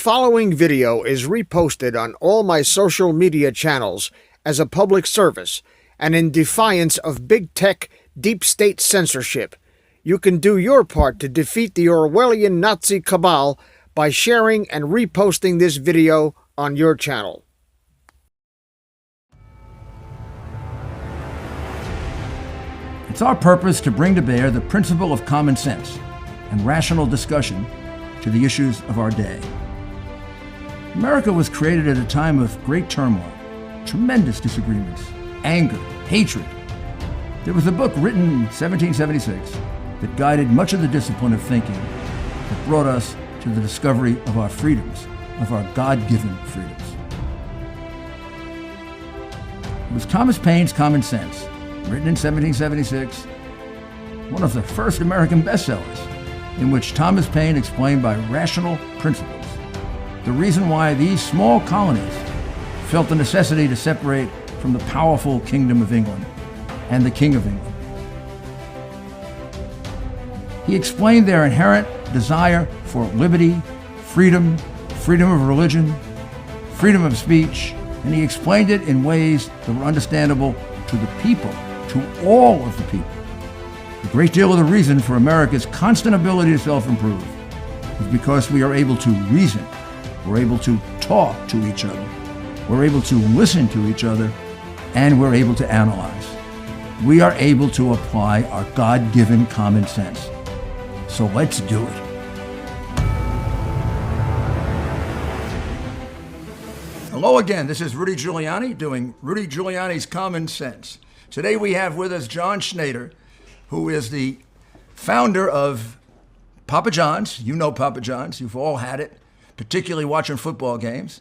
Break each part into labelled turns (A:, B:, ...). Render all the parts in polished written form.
A: following video is reposted on all my social media channels as a public service and in defiance of big tech, deep state censorship. You can do your part to defeat the Orwellian Nazi cabal by sharing and reposting this video on your channel.
B: It's our purpose to bring to bear the principle of common sense and rational discussion to the issues of our day. America was created at a time of great turmoil, tremendous disagreements, anger, hatred. There was a book written in 1776 that guided much of the discipline of thinking that brought us to the discovery of our freedoms, of our God-given freedoms. It was Thomas Paine's Common Sense, written in 1776, one of the first American bestsellers, in which Thomas Paine explained by rational principles the reason why these small colonies felt the necessity to separate from the powerful Kingdom of England and the King of England. He explained their inherent desire for liberty, freedom, freedom of religion, freedom of speech, and he explained it in ways that were understandable to the people, to all of the people. A great deal of the reason for America's constant ability to self-improve is because we are able to reason, we're able to talk to each other, we're able to listen to each other, and we're able to analyze. We are able to apply our God-given common sense. So let's do it. Hello again, this is Rudy Giuliani doing Rudy Giuliani's Common Sense. Today we have with us John Schneider, who is the founder of Papa John's. You know Papa John's, you've all had it, particularly watching football games.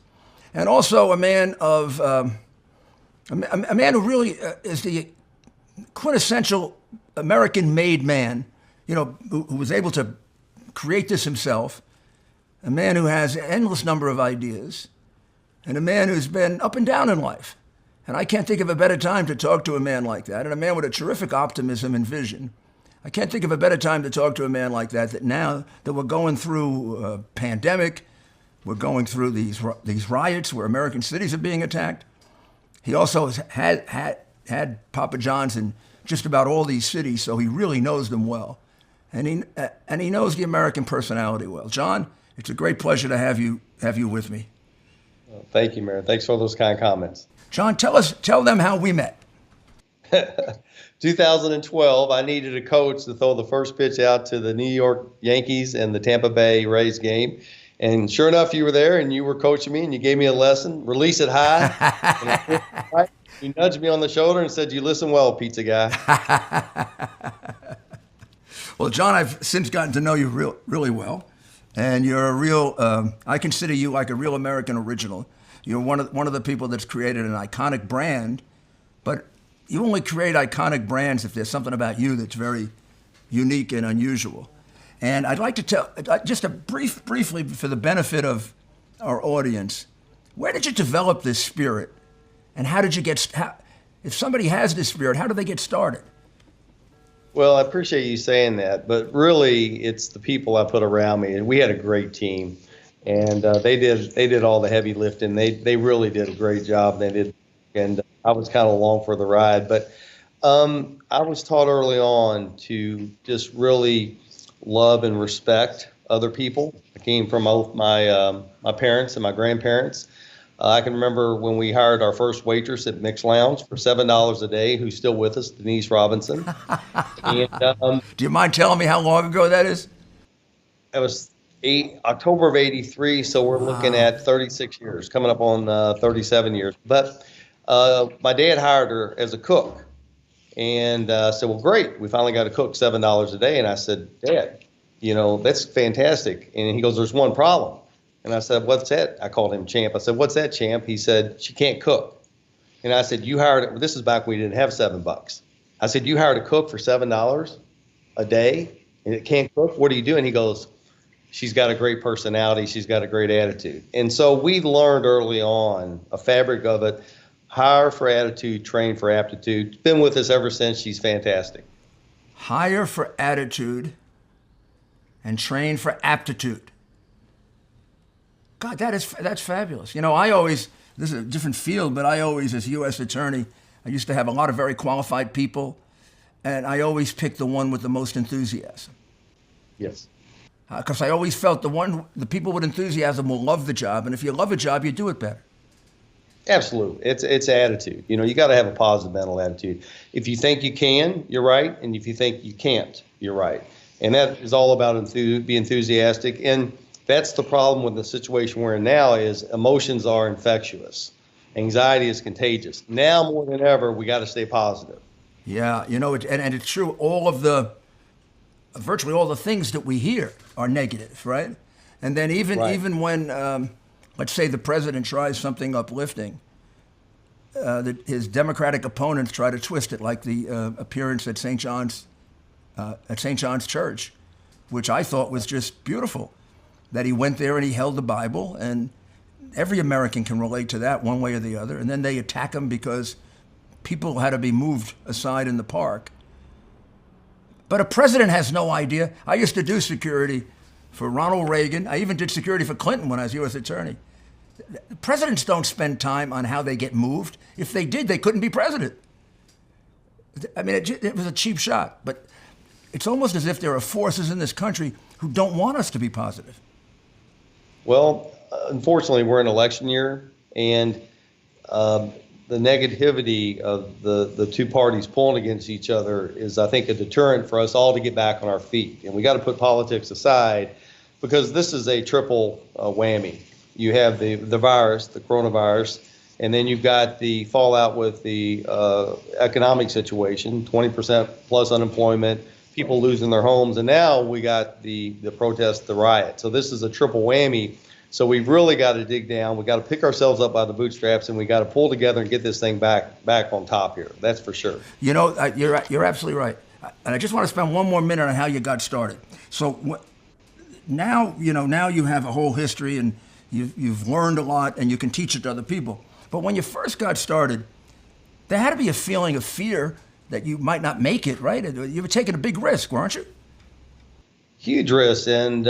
B: And also a man of, a man who really is the quintessential American-made man, you know, who was able to create this himself, a man who has an endless number of ideas, and a man who's been up and down in life. And I can't think of a better time to talk to a man like that, and a man with a terrific optimism and vision. I can't think of a better time to talk to a man like that, that now that we're going through a pandemic, we're going through these riots where American cities are being attacked. He also has had Papa John's in just about all these cities, so he really knows them well. And he knows the American personality well. John, it's a great pleasure to have you with me.
C: Well, thank you, Mayor. Thanks for all those kind comments.
B: John, tell them how we met.
C: 2012, I needed a coach to throw the first pitch out to the New York Yankees and the Tampa Bay Rays game. And sure enough, you were there and you were coaching me and you gave me a lesson, release it high. And you nudged me on the shoulder and said, "You listen well, pizza guy."
B: Well, John, I've since gotten to know you really well. And you're a real, I consider you like a real American original. You're one of the people that's created an iconic brand, but you only create iconic brands if there's something about you that's very unique and unusual. And I'd like to tell, just briefly for the benefit of our audience, where did you develop this spirit? And how did you if somebody has this spirit, how do they get started?
C: Well, I appreciate you saying that, but really it's the people I put around me. And we had a great team, and they did all the heavy lifting. They really did a great job. And I was kind of along for the ride. But I was taught early on to just really love and respect other people. I came from both my parents and my grandparents. I can remember when we hired our first waitress at Mix Lounge for $7 a day, who's still with us, Denise Robinson. And,
B: do you mind telling me how long ago that is?
C: That was October of '83, so we're looking at 36 years, coming up on 37 years. But my dad hired her as a cook, and said, "Well, great, we finally got a cook $7 a day." And I said, "Dad, you know, that's fantastic." And he goes, "There's one problem." And I said, "What's that?" I called him Champ. I said, "What's that, Champ?" He said, "She can't cook." And I said, "You hired it." This is back when we didn't have $7. I said, "You hired a cook for $7 a day and it can't cook? What are you doing?" He goes, "She's got a great personality. She's got a great attitude." And so we learned early on a fabric of it: hire for attitude, train for aptitude. Been with us ever since. She's fantastic.
B: Hire for attitude and train for aptitude. God, that's fabulous. You know, I always, this is a different field, but I always, as U.S. attorney, I used to have a lot of very qualified people, and I always picked the one with the most enthusiasm.
C: Yes.
B: Because I always felt the people with enthusiasm will love the job, and if you love a job, you do it better.
C: Absolutely. It's attitude. You know, you got to have a positive mental attitude. If you think you can, you're right. And if you think you can't, you're right. And that is all about be enthusiastic. And that's the problem with the situation we're in now is emotions are infectious. Anxiety is contagious. Now more than ever, we got to stay positive.
B: Yeah, you know, and it's true. Virtually all the things that we hear are negative, right? And then even when, let's say the president tries something uplifting, his Democratic opponents try to twist it, like the appearance at St. John's Church, which I thought was just beautiful. That he went there and he held the Bible, and every American can relate to that one way or the other. And then they attack him because people had to be moved aside in the park. But a president has no idea. I used to do security for Ronald Reagan. I even did security for Clinton when I was U.S. attorney. Presidents don't spend time on how they get moved. If they did, they couldn't be president. I mean, it was a cheap shot. But it's almost as if there are forces in this country who don't want us to be positive.
C: Well, unfortunately, we're in election year, and the negativity of the two parties pulling against each other is, I think, a deterrent for us all to get back on our feet. And we got to put politics aside because this is a triple whammy. You have the virus, the coronavirus, and then you've got the fallout with the economic situation, 20% plus unemployment, people losing their homes, and now we got the protests, the riot. So this is a triple whammy. So we've really got to dig down. We got to pick ourselves up by the bootstraps, and we got to pull together and get this thing back on top here. That's for sure.
B: You know, you're absolutely right. And I just want to spend one more minute on how you got started. So now you have a whole history, and you've learned a lot, and you can teach it to other people. But when you first got started, there had to be a feeling of fear that you might not make it, right? You were taking a big risk, weren't you?
C: Huge risk. And,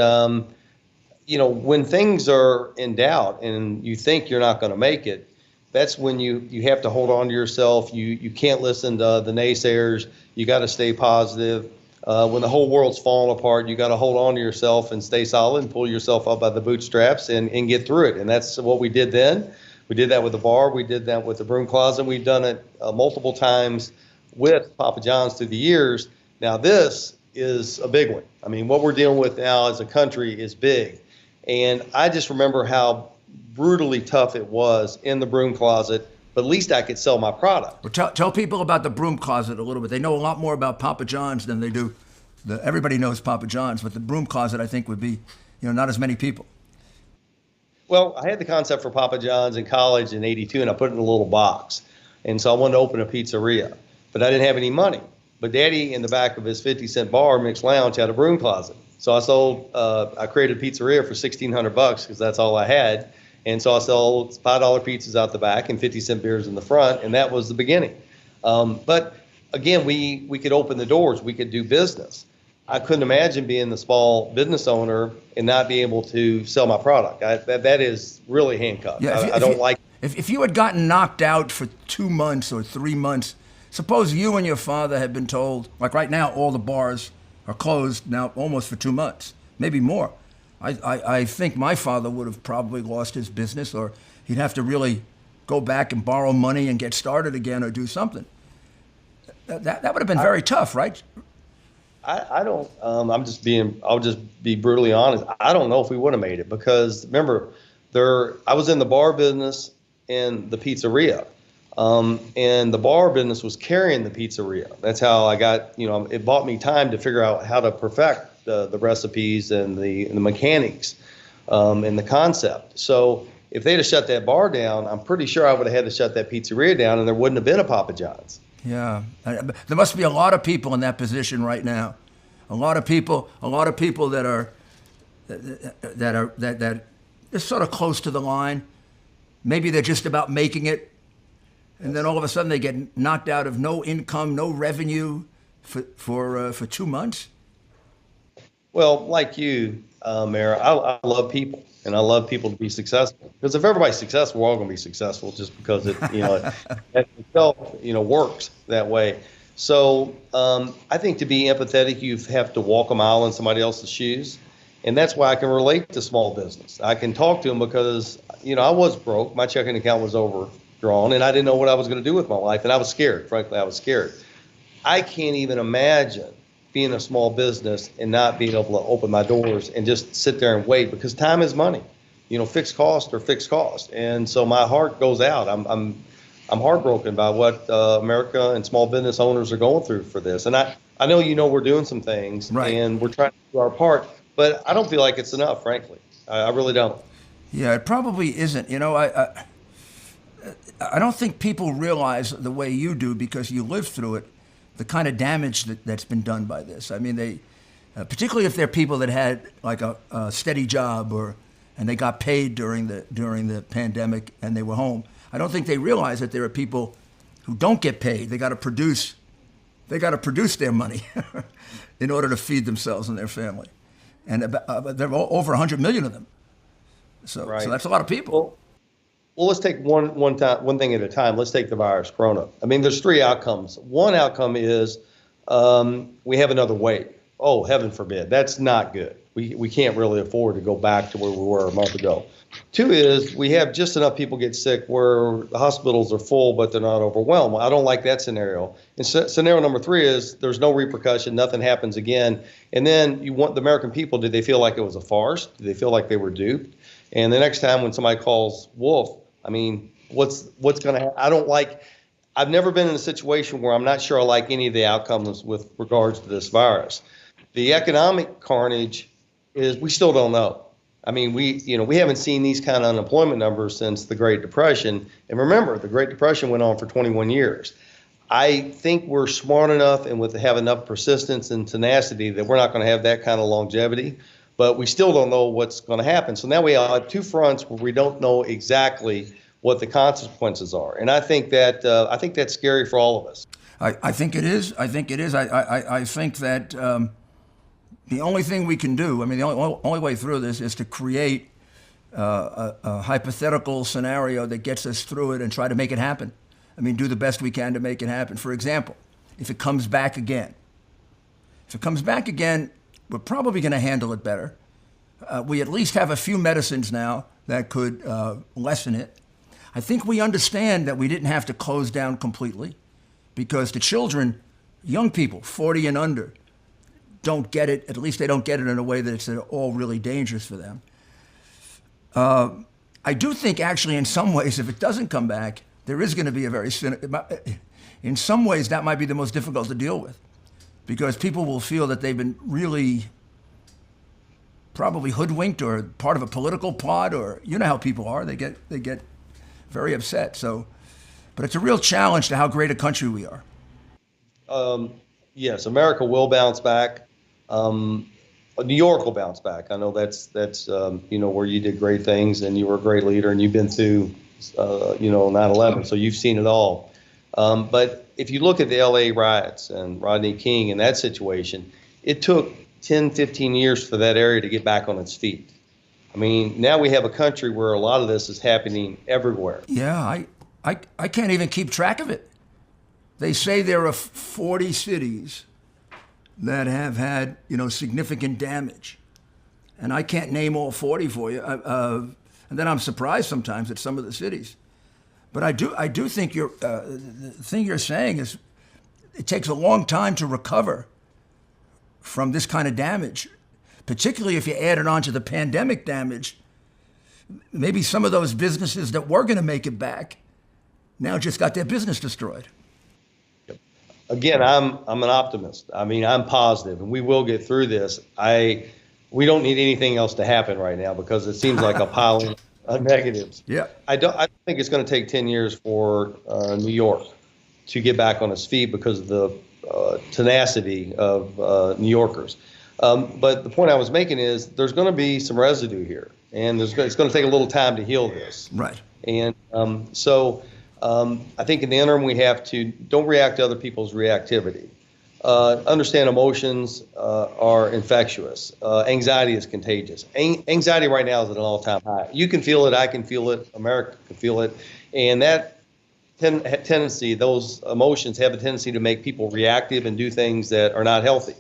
C: when things are in doubt and you think you're not going to make it, that's when you have to hold on to yourself. You can't listen to the naysayers. You got to stay positive. When the whole world's falling apart, you got to hold on to yourself and stay solid and pull yourself up by the bootstraps and get through it. And that's what we did then. We did that with the bar. We did that with the broom closet. We've done it multiple times with Papa John's through the years. Now this is a big one. I mean, what we're dealing with now as a country is big. And I just remember how brutally tough it was in the broom closet, but at least I could sell my product.
B: Well, tell people about the broom closet a little bit. They know a lot more about Papa John's than they do. Everybody knows Papa John's, but the broom closet, I think, would be, not as many people.
C: Well, I had the concept for Papa John's in college in '82, and I put it in a little box. And so I wanted to open a pizzeria, but I didn't have any money. But Daddy, in the back of his 50-cent bar, Mixed Lounge, had a broom closet. So I created a pizzeria for $1,600 because that's all I had. And so I sold $5 pizzas out the back and 50-cent beers in the front, and that was the beginning. But again, we could open the doors. We could do business. I couldn't imagine being the small business owner and not be able to sell my product. That is really handcuffed.
B: Yeah,
C: I don't like.
B: If you had gotten knocked out for 2 months or 3 months, suppose you and your father had been told, like right now, all the bars are closed now almost for 2 months, maybe more. I think my father would have probably lost his business, or he'd have to really go back and borrow money and get started again or do something. That would have been very tough, right?
C: I don't. I'll just be brutally honest. I don't know if we would have made it because remember, I was in the bar business and the pizzeria, and the bar business was carrying the pizzeria. That's how I got. It bought me time to figure out how to perfect the recipes and the mechanics and the concept. So if they'd have shut that bar down, I'm pretty sure I would have had to shut that pizzeria down, and there wouldn't have been a Papa John's.
B: Yeah, there must be a lot of people in that position right now. A lot of people that are sort of close to the line. Maybe they're just about making it, and then all of a sudden they get knocked out of no income, no revenue for 2 months.
C: Well, like you, Mayor, I love people. and I love people to be successful. Because if everybody's successful, we're all going to be successful, just because it, it itself, works that way. So I think to be empathetic, you have to walk a mile in somebody else's shoes. And that's why I can relate to small business. I can talk to them because, I was broke. My checking account was overdrawn, and I didn't know what I was going to do with my life. And I was scared. Frankly, I was scared. I can't even imagine being a small business and not being able to open my doors and just sit there and wait, because time is money. Fixed costs are fixed costs. And so my heart goes out. I'm heartbroken by what America and small business owners are going through for this. And I know we're doing some things,
B: right,
C: and we're trying to do our part, but I don't feel like it's enough, frankly. I really don't.
B: Yeah, it probably isn't. I don't think people realize the way you do, because you lived through it, the kind of damage that's been done by this. I mean, they, particularly if they're people that had like a steady job and they got paid during the pandemic and they were home. I don't think they realize that there are people who don't get paid. They got to produce their money in order to feed themselves and their family. And there are over 100 million of them. So,
C: right.
B: So that's a lot of people.
C: Well, let's take one thing at a time. Let's take the virus, Corona. I mean, there's three outcomes. One outcome is we have another wave. Oh, heaven forbid. That's not good. We can't really afford to go back to where we were a month ago. Two is we have just enough people get sick where the hospitals are full, but they're not overwhelmed. I don't like that scenario. And scenario number three is there's no repercussion, nothing happens again. And then you want the American people, did they feel like it was a farce? Did they feel like they were duped? And the next time when somebody calls wolf, I mean, what's going to happen? I've never been in a situation where I'm not sure I like any of the outcomes with regards to this virus. The economic carnage is we still don't know. I mean, we haven't seen these kind of unemployment numbers since the Great Depression. And remember, the Great Depression went on for 21 years. I think we're smart enough and have enough persistence and tenacity that we're not going to have that kind of longevity. But we still don't know what's going to happen. So now we have two fronts where we don't know exactly what the consequences are. And I think that's scary for all of us.
B: I think it is. I think that the only thing we can do, I mean, the only way through this is to create a hypothetical scenario that gets us through it and try to make it happen. I mean, do the best we can to make it happen. For example, if it comes back again, we're probably going to handle it better. We at least have a few medicines now that could lessen it. I think we understand that we didn't have to close down completely, because the children, young people, 40 and under, don't get it. At least they don't get it in a way that it's at all really dangerous for them. I do think, actually, in some ways, if it doesn't come back, there is going to be in some ways, that might be the most difficult to deal with, because people will feel that they've been really probably hoodwinked or part of a political plot, or you know how people are. They get very upset. So, but it's a real challenge to how great a country we are.
C: Yes, America will bounce back. New York will bounce back. I know that's where you did great things and you were a great leader, and you've been through 9/11, so you've seen it all. But if you look at the LA riots and Rodney King and that situation, it took 10, 15 years for that area to get back on its feet. I mean, now we have a country where a lot of this is happening everywhere.
B: Yeah, I can't even keep track of it. They say there are 40 cities that have had, significant damage. And I can't name all 40 for you. And then I'm surprised sometimes at some of the cities. But I do think the thing you're saying is it takes a long time to recover from this kind of damage, particularly if you add it on to the pandemic damage. Maybe some of those businesses that were going to make it back now just got their business destroyed.
C: Again, I'm an optimist. I mean, I'm positive, and we will get through this. We don't need anything else to happen right now, because it seems like a pile of negatives.
B: Yeah.
C: I think it's going to take 10 years for New York to get back on its feet because of the tenacity of New Yorkers. But the point I was making is there's going to be some residue here, and it's going to take a little time to heal this.
B: Right.
C: And I think in the interim we have to don't react to other people's reactivity. understand emotions are infectious. Anxiety is contagious. Anxiety right now is at an all-time high. You can feel it. I can feel it. America can feel it. And that tendency, those emotions have a tendency to make people reactive and do things that are not healthy.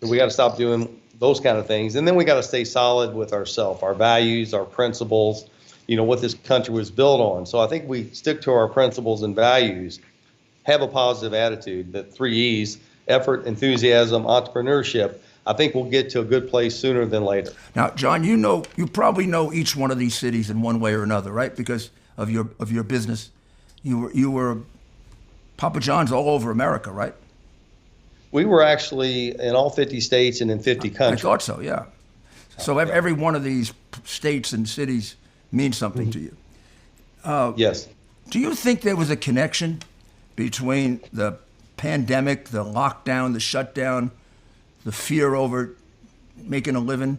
C: So we got to stop doing those kind of things. And then we got to stay solid with ourselves, our values, our principles, what this country was built on. So I think we stick to our principles and values, have a positive attitude, the 3 E's, effort, enthusiasm, entrepreneurship. I think we'll get to a good place sooner than later.
B: Now, John, you probably know each one of these cities in one way or another, right? Because of your business. You were Papa John's all over America, right?
C: We were actually in all 50 states and in 50 countries.
B: I thought so, yeah. So every one of these states and cities means something to you.
C: Yes.
B: Do you think there was a connection between the pandemic, the lockdown, the shutdown, the fear over making a living,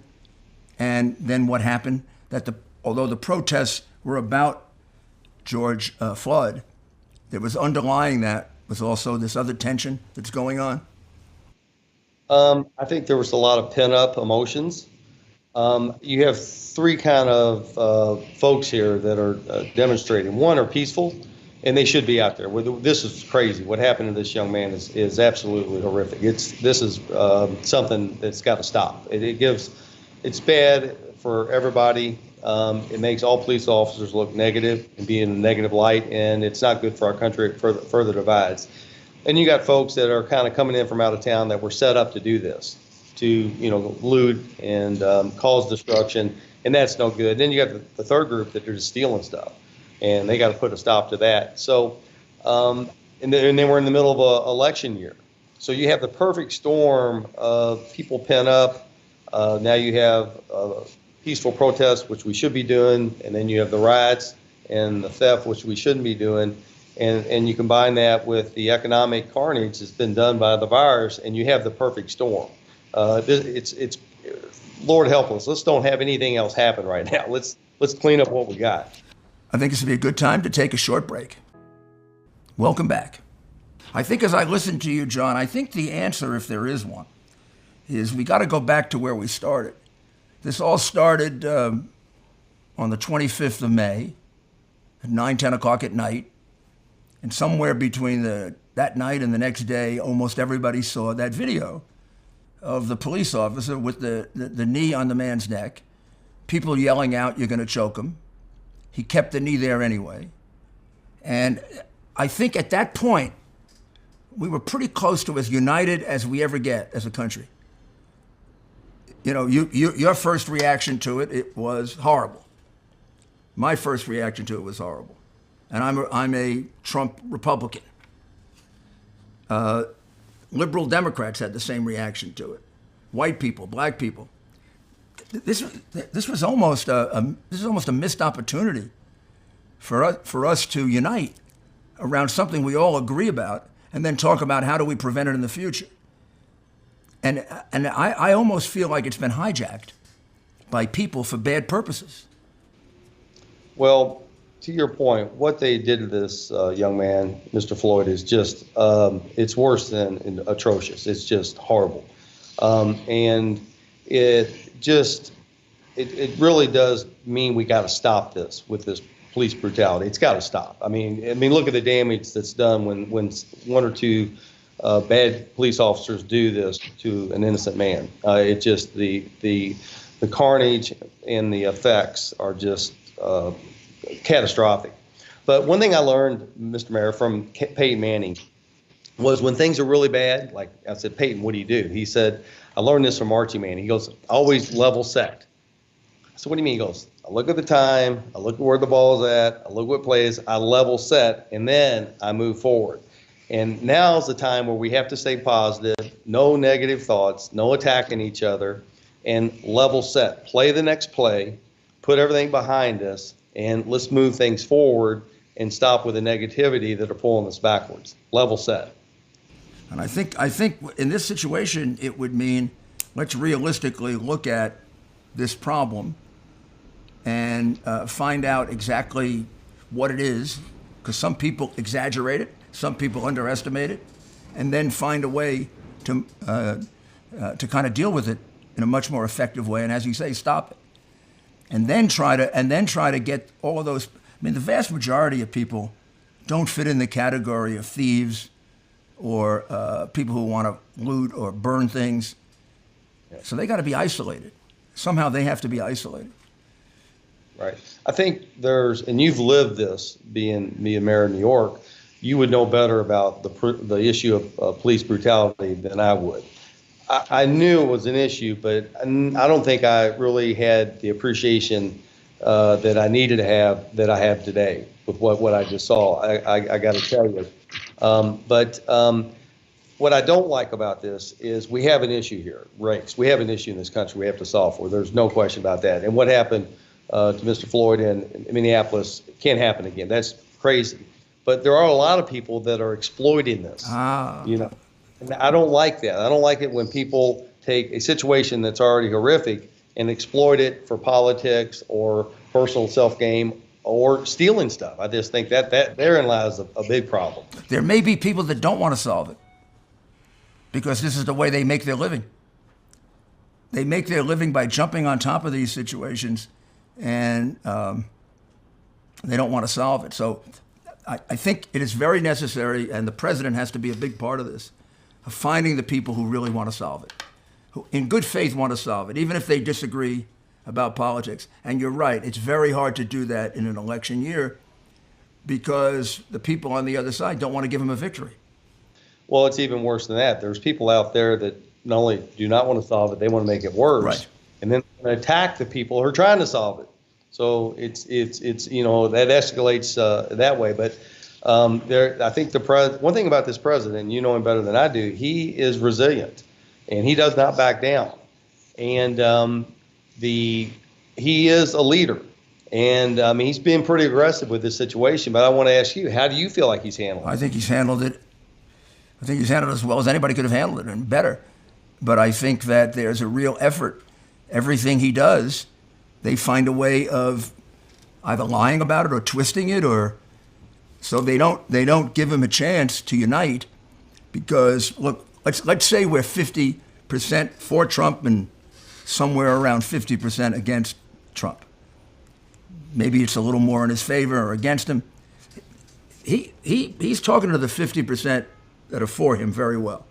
B: and then what happened? That although the protests were about George Floyd, there was underlying that was also this other tension that's going on?
C: I think there was a lot of pent-up emotions. You have 3 kind of folks here that are demonstrating. One are peaceful, and they should be out there. This is crazy. What happened to this young man is absolutely horrific. This is something that's got to stop. It's bad for everybody. It makes all police officers look negative and be in a negative light, and it's not good for our country. It further divides. And you got folks that are kind of coming in from out of town that were set up to do this, to loot and cause destruction, and that's no good. Then you got the third group that are just stealing stuff, and they got to put a stop to that. So, and then we're in the middle of an election year, so you have the perfect storm of people pent up. Now you have peaceful protests, which we should be doing, and then you have the riots and the theft, which we shouldn't be doing, and you combine that with the economic carnage that's been done by the virus, and you have the perfect storm. It's Lord help us. Let's don't have anything else happen right now. Let's clean up what we got.
B: I think this would be a good time to take a short break. Welcome back. I think as I listen to you, John, I think the answer, if there is one, is we got to go back to where we started. This all started on the 25th of May at 10 o'clock at night. And somewhere between that night and the next day, almost everybody saw that video of the police officer with the knee on the man's neck, people yelling out, "You're going to choke him." He kept the knee there anyway. And I think at that point, we were pretty close to as united as we ever get as a country. Your first reaction to it was horrible. My first reaction to it was horrible. And I'm a Trump Republican. Liberal Democrats had the same reaction to it. White people, black people. This was almost a missed opportunity for us to unite around something we all agree about, and then talk about how do we prevent it in the future. And I almost feel like it's been hijacked by people for bad purposes.
C: Well, to your point, what they did to this young man, Mr. Floyd, is just, it's worse than atrocious. It's just horrible. And it really does mean we got to stop this with this police brutality. It's got to stop. I mean, look at the damage that's done when one or two bad police officers do this to an innocent man. It just, the carnage and the effects are just catastrophic. But one thing I learned, Mr. Mayor, from Peyton Manning was when things are really bad, like I said, "Peyton, what do you do?" He said, I learned this from Archie Manning. He goes, "Always level set." So what do you mean? He goes, "I look at the time, I look at where the ball is at, I look what plays, I level set, and then I move forward." And now's the time where we have to stay positive, no negative thoughts, no attacking each other, and level set. Play the next play, put everything behind us, and let's move things forward and stop with the negativity that are pulling us backwards. Level set.
B: And I think in this situation, it would mean let's realistically look at this problem and find out exactly what it is, because some people exaggerate it, some people underestimate it, and then find a way to kind of deal with it in a much more effective way, and as you say, stop it, and then try to get all of those. I mean, the vast majority of people don't fit in the category of thieves or people who want to loot or burn things. So they got to be isolated. Somehow they have to be isolated.
C: Right. I think and you've lived this, being mayor of New York, you would know better about the issue of police brutality than I would. I knew it was an issue, but I don't think I really had the appreciation that I needed to have that I have today with what I just saw. I got to tell you. But what I don't like about this is we have an issue here, race. We have an issue in this country we have to solve for. There's no question about that. And what happened to Mr. Floyd in Minneapolis can't happen again. That's crazy. But there are a lot of people that are exploiting this. And I don't like that. I don't like it when people take a situation that's already horrific and exploit it for politics or personal self-gain or stealing stuff. I just think that therein lies a big problem.
B: There may be people that don't want to solve it because this is the way they make their living. They make their living by jumping on top of these situations, and they don't want to solve it. So I think it is very necessary, and the president has to be a big part of this, of finding the people who really want to solve it, who in good faith want to solve it, even if they disagree about politics. And you're right, it's very hard to do that in an election year because the people on the other side don't want to give them a victory.
C: Well, it's even worse than that. There's people out there that not only do not want to solve it, they want to make it worse.
B: Right.
C: And then attack the people who are trying to solve it. So it's that escalates that way. But I think one thing about this president, you know him better than I do, he is resilient, and he does not back down. And he is a leader, and he's been pretty aggressive with this situation. But I want to ask you, how do you feel like he's handled it?
B: I think he's handled it. I think he's handled it as well as anybody could have handled it, and better. But I think that there's a real effort. Everything he does, they find a way of either lying about it or twisting it, or so they don't give him a chance to unite. Because look, let's say we're 50% for Trump and somewhere around 50% against Trump. Maybe it's a little more in his favor or against him. He's talking to the 50% that are for him very well.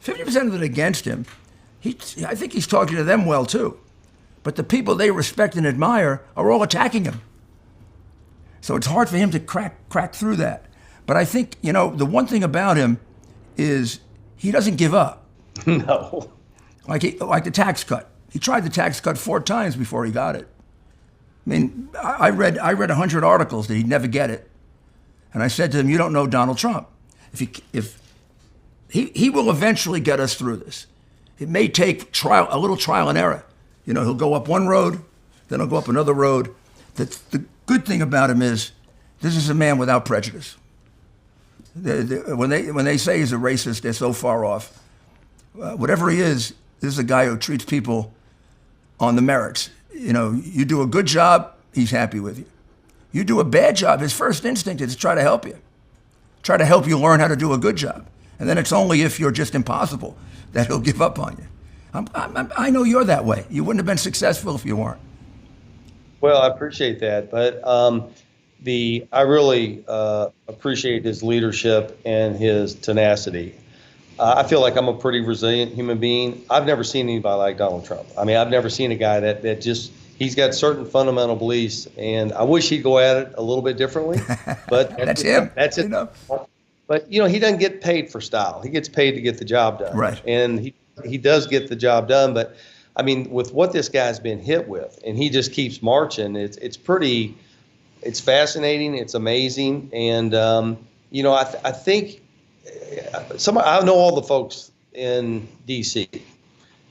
B: 50% of it against him, I think he's talking to them well too. But the people they respect and admire are all attacking him. So it's hard for him to crack through that. But I think, the one thing about him is he doesn't give up.
C: No.
B: Like the tax cut. He tried the tax cut 4 times before he got it. I mean, I read 100 articles that he'd never get it. And I said to him, you don't know Donald Trump. If he will eventually get us through this. It may take a little trial and error. He'll go up one road, then he'll go up another road. The good thing about him is this is a man without prejudice. When they say he's a racist, they're so far off. Whatever he is, this is a guy who treats people on the merits. You do a good job, he's happy with you. You do a bad job, his first instinct is to try to help you. Try to help you learn how to do a good job. And then it's only if you're just impossible that he'll give up on you. I know you're that way. You wouldn't have been successful if you weren't.
C: Well, I appreciate that, but I really appreciate his leadership and his tenacity. I feel like I'm a pretty resilient human being. I've never seen anybody like Donald Trump. I mean, I've never seen a guy that just, he's got certain fundamental beliefs, and I wish he'd go at it a little bit differently. But
B: that's him.
C: That's it. But he doesn't get paid for style. He gets paid to get the job done.
B: Right.
C: And he does get the job done. But I mean, with what this guy's been hit with, and he just keeps marching, it's fascinating. It's amazing. And I think I know all the folks in D.C.,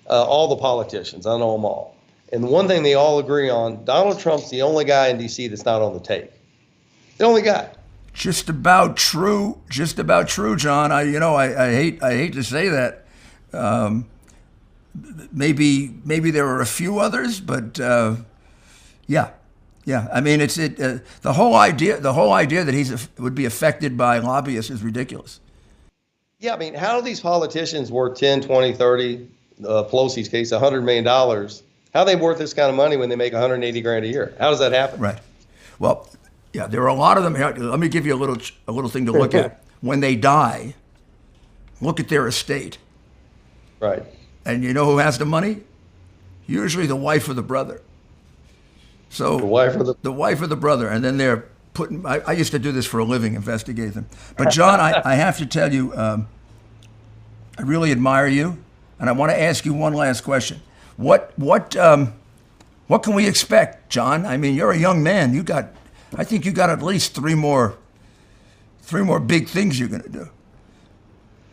C: all the politicians. I know them all. And the one thing they all agree on, Donald Trump's the only guy in D.C. that's not on the take. The only guy.
B: Just about true, John. I hate to say that. Maybe there are a few others, but yeah. I mean, the whole idea that would be affected by lobbyists is ridiculous.
C: Yeah, I mean, how do these politicians worth 10, 20, 30, Pelosi's case, $100 million? How are they worth this kind of money when they make 180 grand a year? How does that happen?
B: Right. Well, yeah, there are a lot of them. Let me give you a little thing to look at. When they die, look at their estate.
C: Right.
B: And you know who has the money? Usually the wife or the brother. So
C: The wife or
B: the wife or the brother, and then they're putting. I used to do this for a living, investigate them. But John, I have to tell you, I really admire you, and I want to ask you one last question. What can we expect, John? I mean, you're a young man. I think you got at least three more big things you're going to do.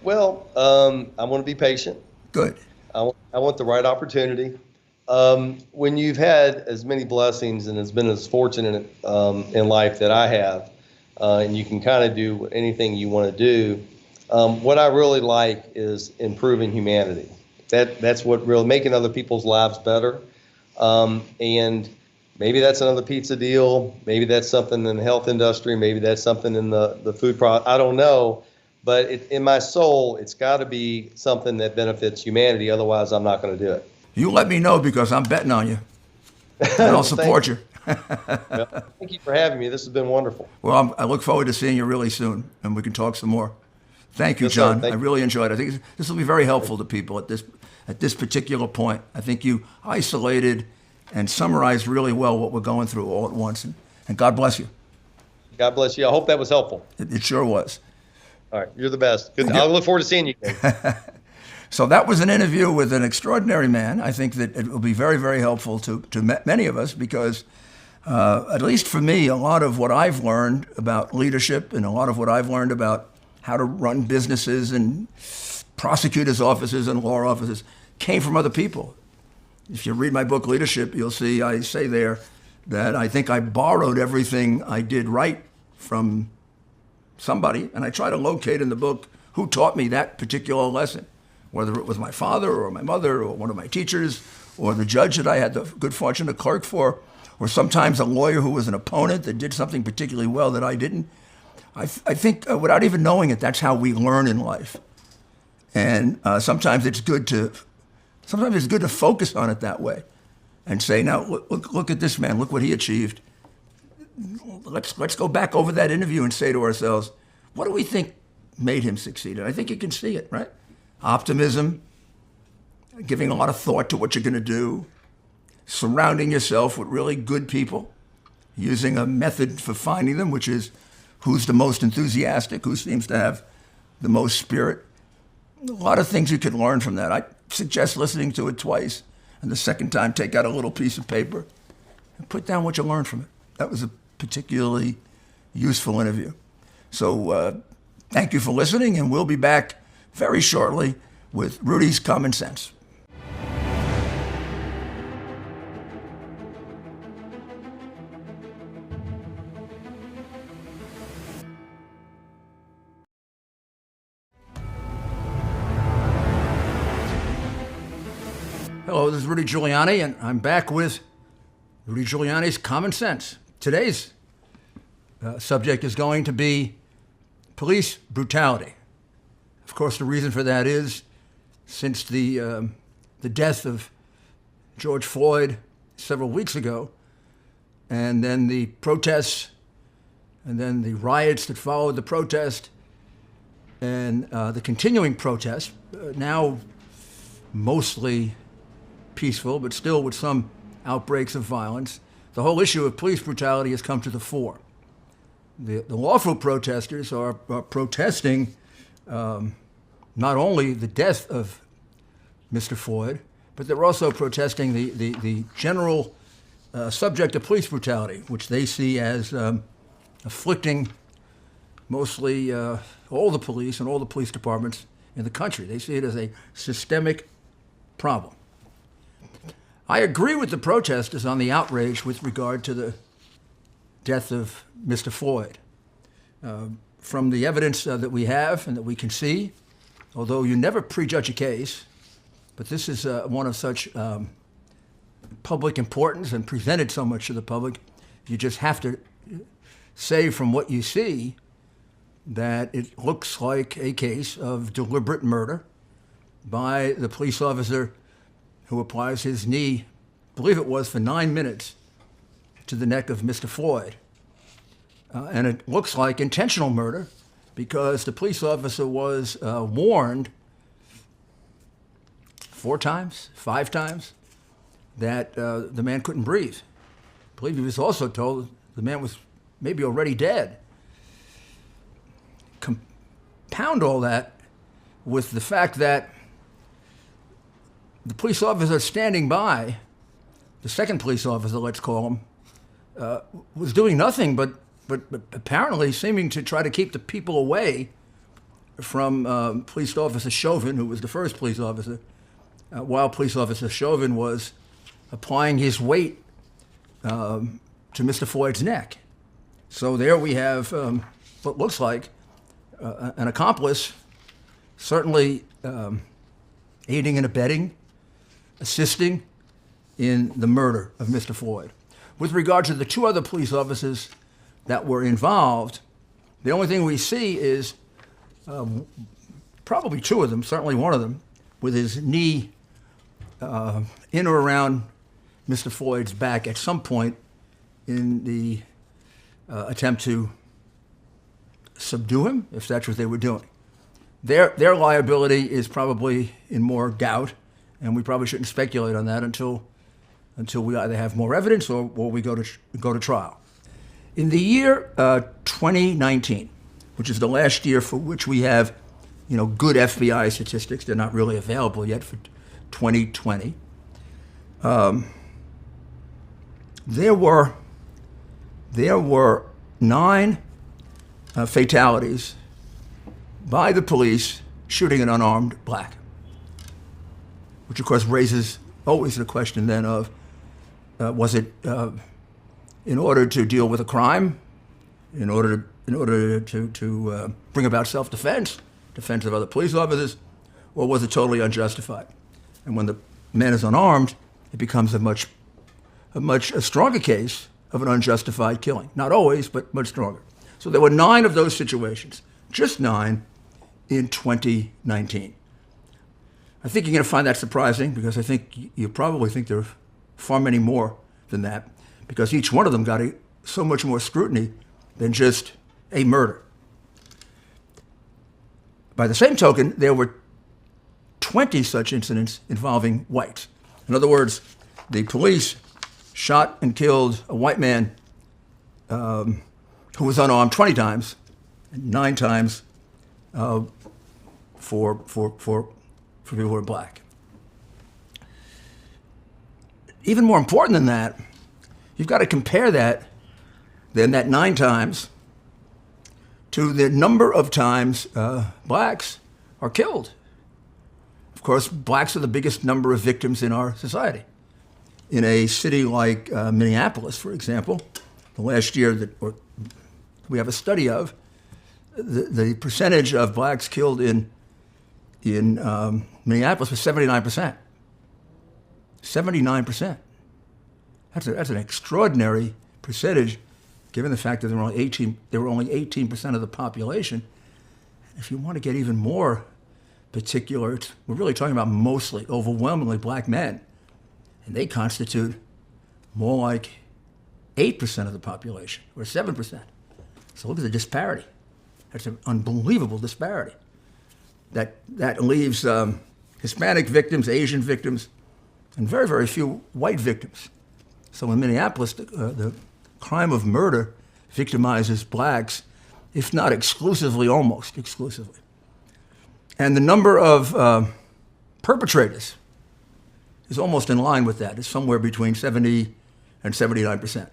C: Well, I want to be patient.
B: Good.
C: I want the right opportunity. When you've had as many blessings and has been as fortunate in life that I have, and you can kind of do anything you want to do, what I really like is improving humanity. That's what really making other people's lives better. And maybe that's another pizza deal. Maybe that's something in the health industry. Maybe that's something in the food product. I don't know. But in my soul, it's got to be something that benefits humanity. Otherwise, I'm not going to do it.
B: You let me know because I'm betting on you. And I'll support you.
C: Well, thank you for having me. This has been wonderful.
B: Well, I look forward to seeing you really soon, and we can talk some more. Thank you,
C: Yes, sir.
B: John.
C: Thank
B: I really enjoyed it. I think this will be very helpful to people at this particular point. I think you isolated and summarized really well what we're going through all at once, and God bless you.
C: God bless you. I hope that was helpful.
B: It sure was.
C: All right. You're the best. Good. I look forward to seeing you again.
B: So that was an interview with an extraordinary man. I think that it will be very, very helpful to many of us because, at least for me, a lot of what I've learned about leadership and a lot of what I've learned about how to run businesses and prosecutors' offices and law offices came from other people. If you read my book, Leadership, you'll see I say there that I think I borrowed everything I did right from somebody, and I try to locate in the book who taught me that particular lesson, whether it was my father or my mother or one of my teachers or the judge that I had the good fortune to clerk for, or sometimes a lawyer who was an opponent that did something particularly well that I didn't. I think without even knowing it, that's how we learn in life. And sometimes it's good to focus on it that way and say, now, look at this man, look what he achieved. Let's go back over that interview and say to ourselves, what do we think made him succeed? And I think you can see it, right? Optimism, giving a lot of thought to what you're going to do, surrounding yourself with really good people, using a method for finding them, which is who's the most enthusiastic, who seems to have the most spirit. A lot of things you could learn from that. I suggest listening to it twice, and the second time take out a little piece of paper and put down what you learned from it. That was a particularly useful interview. So thank you for listening, and we'll be back very shortly with Rudy's Common Sense. Hello, this is Rudy Giuliani, and I'm back with Rudy Giuliani's Common Sense. Today's subject is going to be police brutality. Of course, the reason for that is since the death of George Floyd several weeks ago, and then the protests, and then the riots that followed the protest, and the continuing protest, now mostly peaceful, but still with some outbreaks of violence, the whole issue of police brutality has come to the fore. The lawful protesters are protesting not only the death of Mr. Floyd, but they're also protesting the general subject of police brutality, which they see as afflicting mostly all the police and all the police departments in the country. They see it as a systemic problem. I agree with the protesters on the outrage with regard to the death of Mr. Floyd. From the evidence that we have and that we can see, although you never prejudge a case, but this is one of such public importance and presented so much to the public, you just have to say from what you see that it looks like a case of deliberate murder by the police officer who applies his knee, I believe it was for 9 minutes, to the neck of Mr. Floyd. And it looks like intentional murder because the police officer was warned 4 times, 5 times, that the man couldn't breathe. I believe he was also told the man was maybe already dead. Compound all that with the fact that the police officer standing by, the second police officer, let's call him, was doing nothing but apparently seeming to try to keep the people away from Police Officer Chauvin, who was the first police officer, while Police Officer Chauvin was applying his weight to Mr. Floyd's neck. So there we have what looks like an accomplice, certainly aiding and abetting, assisting in the murder of Mr. Floyd. With regard to the 2 other police officers that were involved, the only thing we see is probably 2 of them, certainly one of them, with his knee in or around Mr. Floyd's back at some point in the attempt to subdue him, if that's what they were doing. Their liability is probably in more doubt, and we probably shouldn't speculate on that until we either have more evidence or we go to trial. In the year 2019, which is the last year for which we have, good FBI statistics, they're not really available yet for 2020. There were 9 fatalities by the police shooting an unarmed black, which of course raises always the question then of, was it in order to deal with a crime, in order to bring about self-defense, defense of other police officers, or was it totally unjustified? And when the man is unarmed, it becomes a much stronger case of an unjustified killing. Not always, but much stronger. So there were 9 of those situations, just 9 in 2019. I think you're going to find that surprising because I think you probably think there are far many more than that because each one of them got so much more scrutiny than just a murder. By the same token, there were 20 such incidents involving whites. In other words, the police shot and killed a white man who was unarmed 20 times, and 9 times for people who are black. Even more important than that, you've got to compare that 9 times to the number of times blacks are killed. Of course, blacks are the biggest number of victims in our society. In a city like Minneapolis, for example, the last year we have a study of, the percentage of blacks killed in Minneapolis was 79%. 79%. That's an extraordinary percentage, given the fact that there were only 18% of the population. If you want to get even more particular, we're really talking about mostly, overwhelmingly black men, and they constitute more like 8% of the population, or 7%. So look at the disparity. That's an unbelievable disparity. That leaves Hispanic victims, Asian victims, and very, very few white victims. So in Minneapolis, the crime of murder victimizes blacks, if not exclusively, almost exclusively. And the number of perpetrators is almost in line with that. It's somewhere between 70 and 79%.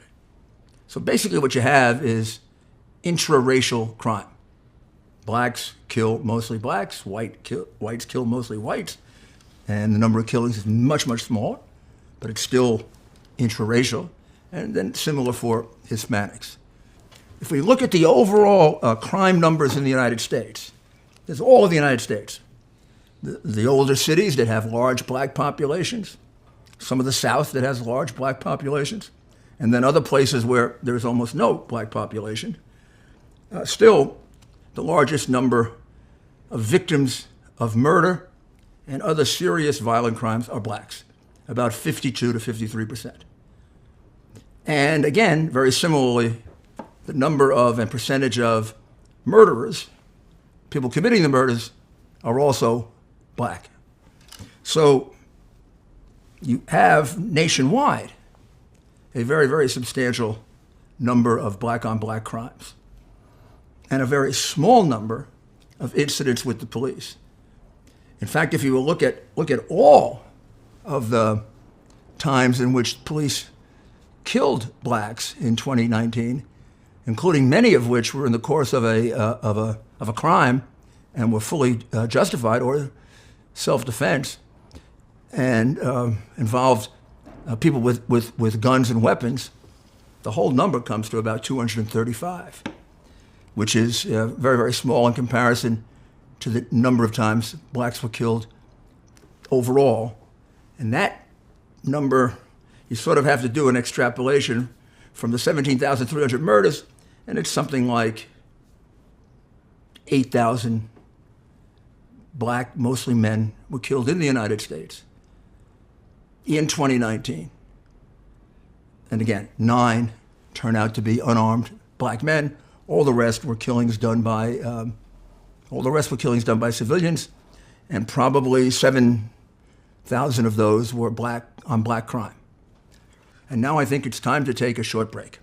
B: So basically what you have is intraracial crime. Blacks kill mostly blacks, whites kill mostly whites, and the number of killings is much, much smaller, but it's still intraracial, and then similar for Hispanics. If we look at the overall crime numbers in the United States, there's all of the United States. The older cities that have large black populations, some of the South that has large black populations, and then other places where there's almost no black population. Still, the largest number of victims of murder and other serious violent crimes are blacks, about 52 to 53%. And again, very similarly, the number of and percentage of murderers, people committing the murders, are also black. So you have nationwide a very, very substantial number of black-on-black crimes and a very small number of incidents with the police. In fact, if you will look at all of the times in which police killed blacks in 2019, including many of which were in the course of a crime and were fully justified or self-defense, and involved people with guns and weapons, the whole number comes to about 235, which is very, very small in comparison to the number of times blacks were killed overall. And that number, you sort of have to do an extrapolation from the 17,300 murders, and it's something like 8,000 black, mostly men, were killed in the United States in 2019. And again, 9 turn out to be unarmed black men. All the rest were killings done by civilians, and probably 7,000 of those were black on black crime. And now I think it's time to take a short break.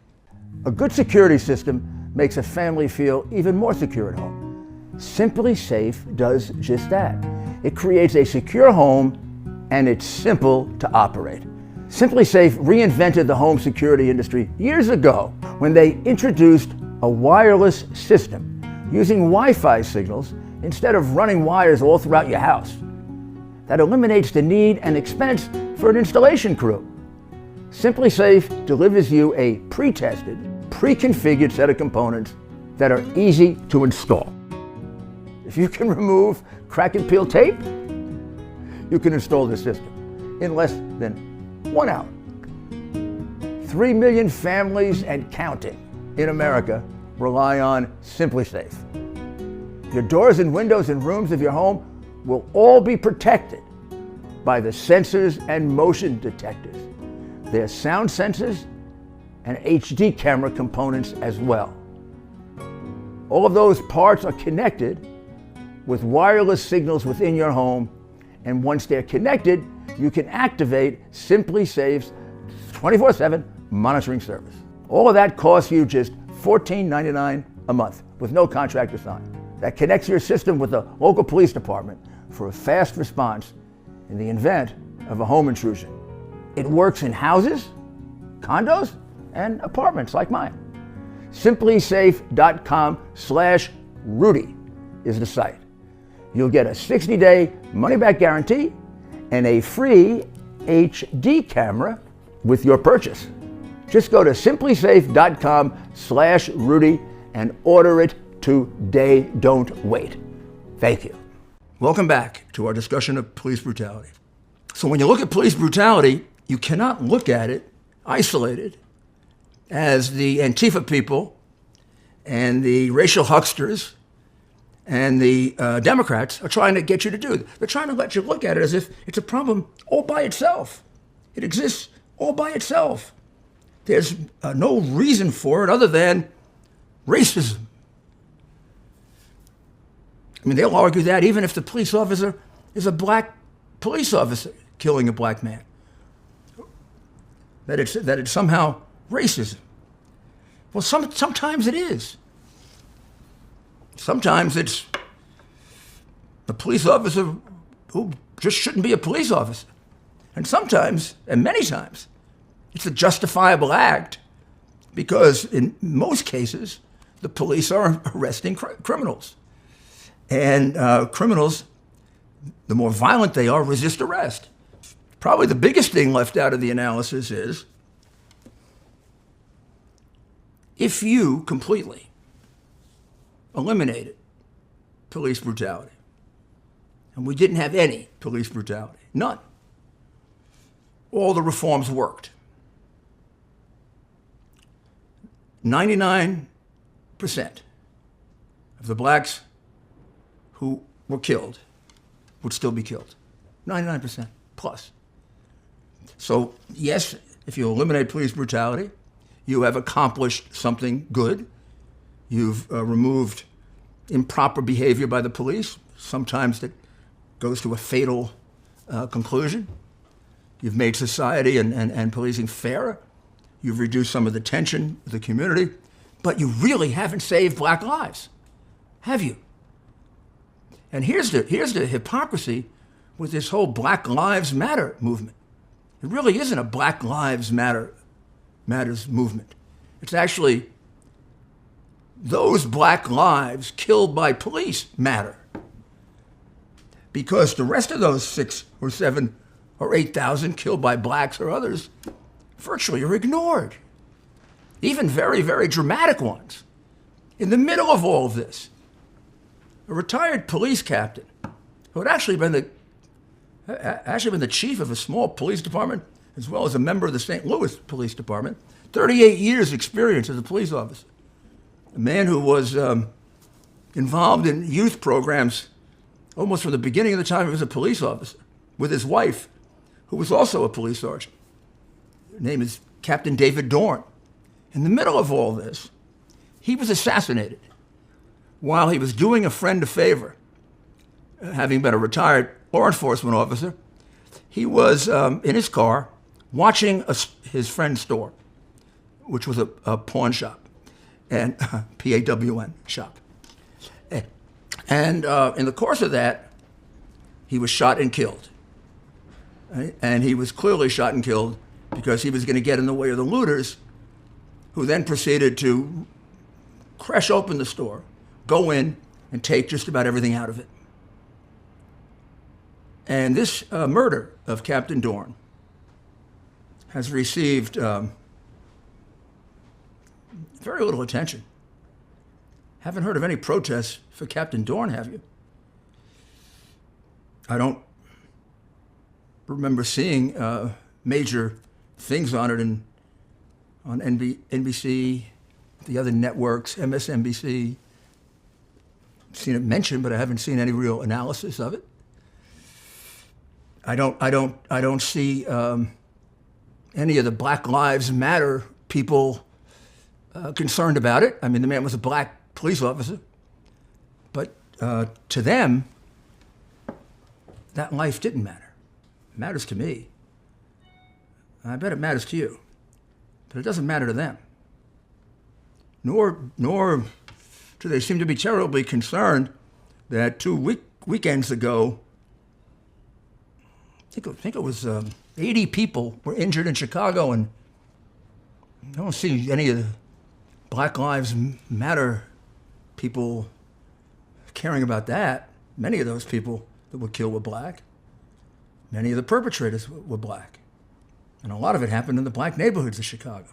D: A good security system makes a family feel even more secure at home. Simply Safe does just that. It creates a secure home, and it's simple to operate. Simply Safe reinvented the home security industry years ago when they introduced a wireless system using Wi-Fi signals instead of running wires all throughout your house. That eliminates the need and expense for an installation crew. Simply Safe delivers you a pre-tested, pre-configured set of components that are easy to install. If you can remove crack and peel tape, you can install the system in less than 1 hour. 3 million families and counting in America rely on Simply Safe. Your doors and windows and rooms of your home will all be protected by the sensors and motion detectors. There's sound sensors and HD camera components as well. All of those parts are connected with wireless signals within your home, and once they're connected, you can activate Simply Safe's 24/7 monitoring service. All of that costs you just $14.99 a month with no contract to sign. That connects your system with the local police department for a fast response in the event of a home intrusion. It works in houses, condos, and apartments like mine. SimplySafe.com/Rudy is the site. You'll get a 60-day money-back guarantee and a free HD camera with your purchase. Just go to SimplySafe.com/Rudy and order it today. Don't wait. Thank you.
B: Welcome back to our discussion of police brutality. So when you look at police brutality, you cannot look at it isolated as the Antifa people and the racial hucksters and the Democrats are trying to get you to do. They're trying to let you look at it as if it's a problem all by itself. It exists all by itself. There's no reason for it other than racism. I mean, they'll argue that even if the police officer is a black police officer killing a black man, that it's somehow racism. Well, sometimes it is. Sometimes it's the police officer who just shouldn't be a police officer. And sometimes, and many times, it's a justifiable act because in most cases, the police are arresting criminals. And criminals, the more violent they are, resist arrest. Probably the biggest thing left out of the analysis is if you completely eliminated police brutality, and we didn't have any police brutality, none, all the reforms worked. 99% of the blacks who were killed would still be killed. 99% plus. So, yes, if you eliminate police brutality, you have accomplished something good. You've removed improper behavior by the police, sometimes that goes to a fatal conclusion. You've made society and policing fairer. You've reduced some of the tension of the community, but you really haven't saved black lives, have you? And here's the hypocrisy with this whole Black Lives Matter movement. It really isn't a Black Lives Matters movement. It's actually those black lives killed by police matter. Because the rest of those 6 or 7 or 8,000 killed by blacks or others virtually are ignored. Even very, very dramatic ones. In the middle of all of this, a retired police captain who had actually been the chief of a small police department, as well as a member of the St. Louis Police Department, 38 years experience as a police officer. A man who was involved in youth programs almost from the beginning of the time he was a police officer, with his wife, who was also a police sergeant. Her name is Captain David Dorn. In the middle of all this, he was assassinated while he was doing a friend a favor. Having been a retired law enforcement officer, he was in his car watching his friend's store, which was a pawn shop, and PAWN shop. And in the course of that, he was shot and killed. Right? And he was clearly shot and killed because he was going to get in the way of the looters, who then proceeded to crash open the store, go in, and take just about everything out of it. And this murder of Captain Dorn has received very little attention. Haven't heard of any protests for Captain Dorn, have you? I don't remember seeing major things on it on NBC, the other networks, MSNBC. I've seen it mentioned, but I haven't seen any real analysis of it. I don't see any of the Black Lives Matter people concerned about it. I mean, the man was a black police officer, but to them, that life didn't matter. It matters to me. I bet it matters to you, but it doesn't matter to them. Nor do they seem to be terribly concerned that 2 weekends ago, I think it was 80 people were injured in Chicago, and I don't see any of the Black Lives Matter people caring about that. Many of those people that were killed were black. Many of the perpetrators were black. And a lot of it happened in the black neighborhoods of Chicago,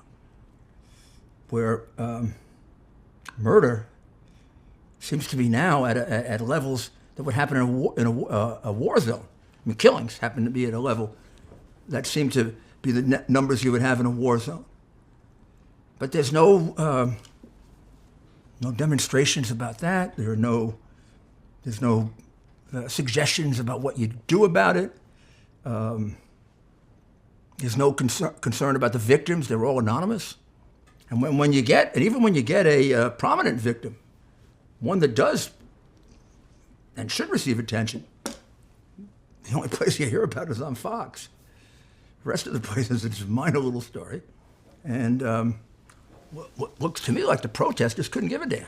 B: where murder seems to be now at levels that would happen in a war zone. I mean, killings happen to be at a level that seem to be the numbers you would have in a war zone. But there's no demonstrations about that. There's no suggestions about what you do about it. There's no concern about the victims. They're all anonymous. And even when you get a prominent victim, one that does and should receive attention, the only place you hear about is on Fox. The rest of the places, it's a minor little story. And what looks to me like the protesters couldn't give a damn.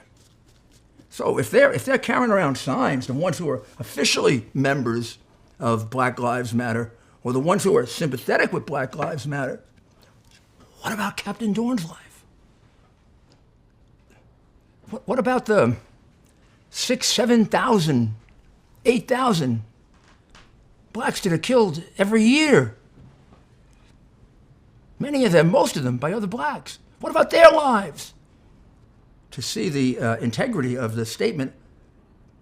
B: So if they're carrying around signs, the ones who are officially members of Black Lives Matter, or the ones who are sympathetic with Black Lives Matter, what about Captain Dorn's life? What about the 6,000, 7,000, 8,000 blacks that are killed every year? Many of them, most of them, by other blacks. What about their lives? To see the integrity of the statement,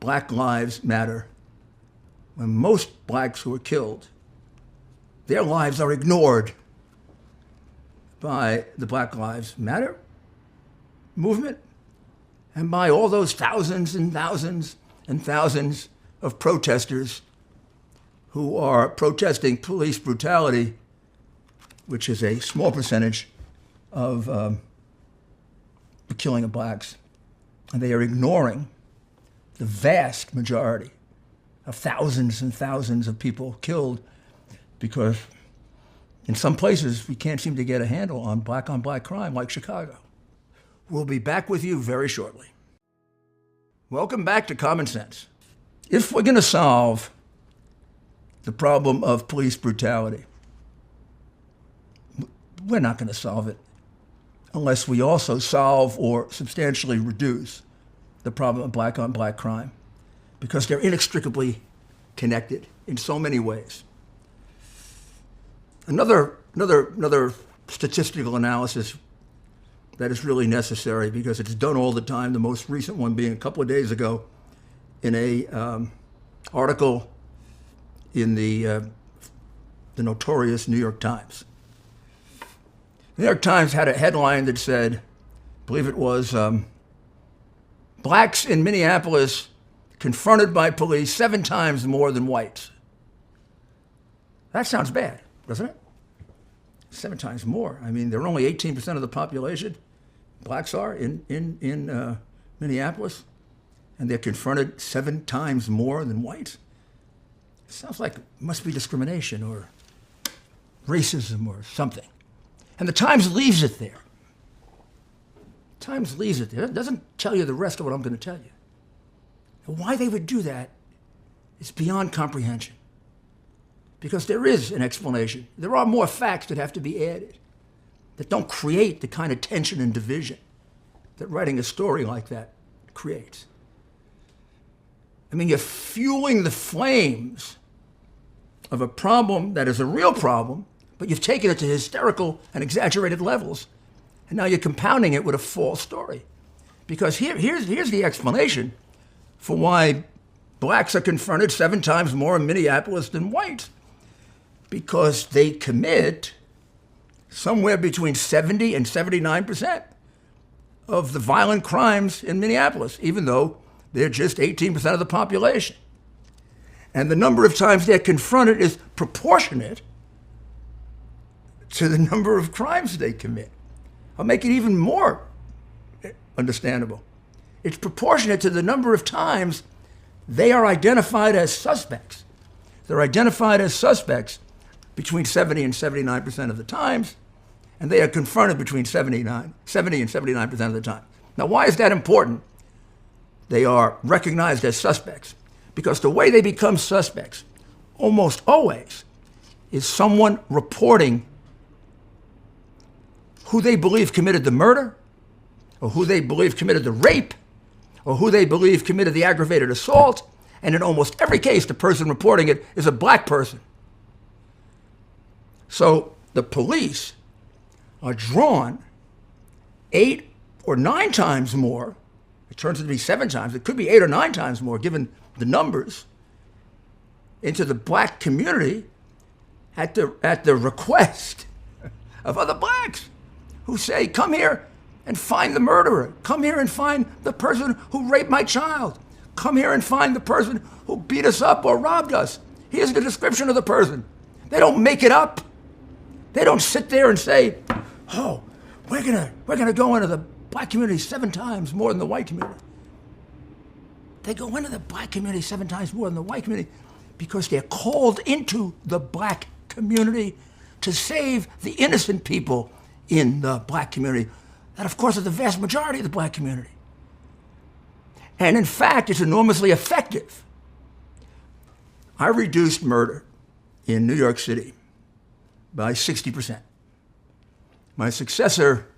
B: Black Lives Matter, when most blacks who are killed, their lives are ignored by the Black Lives Matter movement and by all those thousands and thousands and thousands of protesters who are protesting police brutality, which is a small percentage of the killing of blacks. And they are ignoring the vast majority of thousands and thousands of people killed because in some places we can't seem to get a handle on black crime like Chicago. We'll be back with you very shortly. Welcome back to Common Sense. If we're going to solve the problem of police brutality, we're not going to solve it unless we also solve or substantially reduce the problem of black crime, because they're inextricably connected in so many ways. Another statistical analysis that is really necessary, because it's done all the time, the most recent one being a couple of days ago in a article in the notorious New York Times. The New York Times had a headline that said, I believe it was, blacks in Minneapolis confronted by police 7 times more than whites. That sounds bad, doesn't it? 7 times more. I mean, they're only 18% of the population. Blacks are in Minneapolis, and they're confronted 7 times more than whites. It sounds like it must be discrimination or racism or something. And the Times leaves it there. Times leaves it there. It doesn't tell you the rest of what I'm going to tell you. And why they would do that is beyond comprehension. Because there is an explanation. There are more facts that have to be added that don't create the kind of tension and division that writing a story like that creates. I mean, you're fueling the flames of a problem that is a real problem, but you've taken it to hysterical and exaggerated levels, and now you're compounding it with a false story. Because here's the explanation for why blacks are confronted 7 times more in Minneapolis than whites. Because they commit somewhere between 70 and 79% of the violent crimes in Minneapolis, even though they're just 18% of the population. And the number of times they're confronted is proportionate to the number of crimes they commit. I'll make it even more understandable. It's proportionate to the number of times they are identified as suspects. They're identified as suspects between 70 and 79% of the times, and they are confronted between 70 and 79% of the time. Now, why is that important? They are recognized as suspects because the way they become suspects almost always is someone reporting who they believe committed the murder, or who they believe committed the rape, or who they believe committed the aggravated assault, and in almost every case, the person reporting it is a black person. So the police are drawn 8 or 9 times more. It turns out to be 7 times. It could be 8 or 9 times more, given the numbers, into the black community at the request of other blacks who say, come here and find the murderer. Come here and find the person who raped my child. Come here and find the person who beat us up or robbed us. Here's the description of the person. They don't make it up. They don't sit there and say, oh, we're gonna go into the black community 7 times more than the white community. They go into the black community 7 times more than the white community because they're called into the black community to save the innocent people in the black community. That, of course, is the vast majority of the black community. And in fact, it's enormously effective. I reduced murder in New York City by 60%. My successor,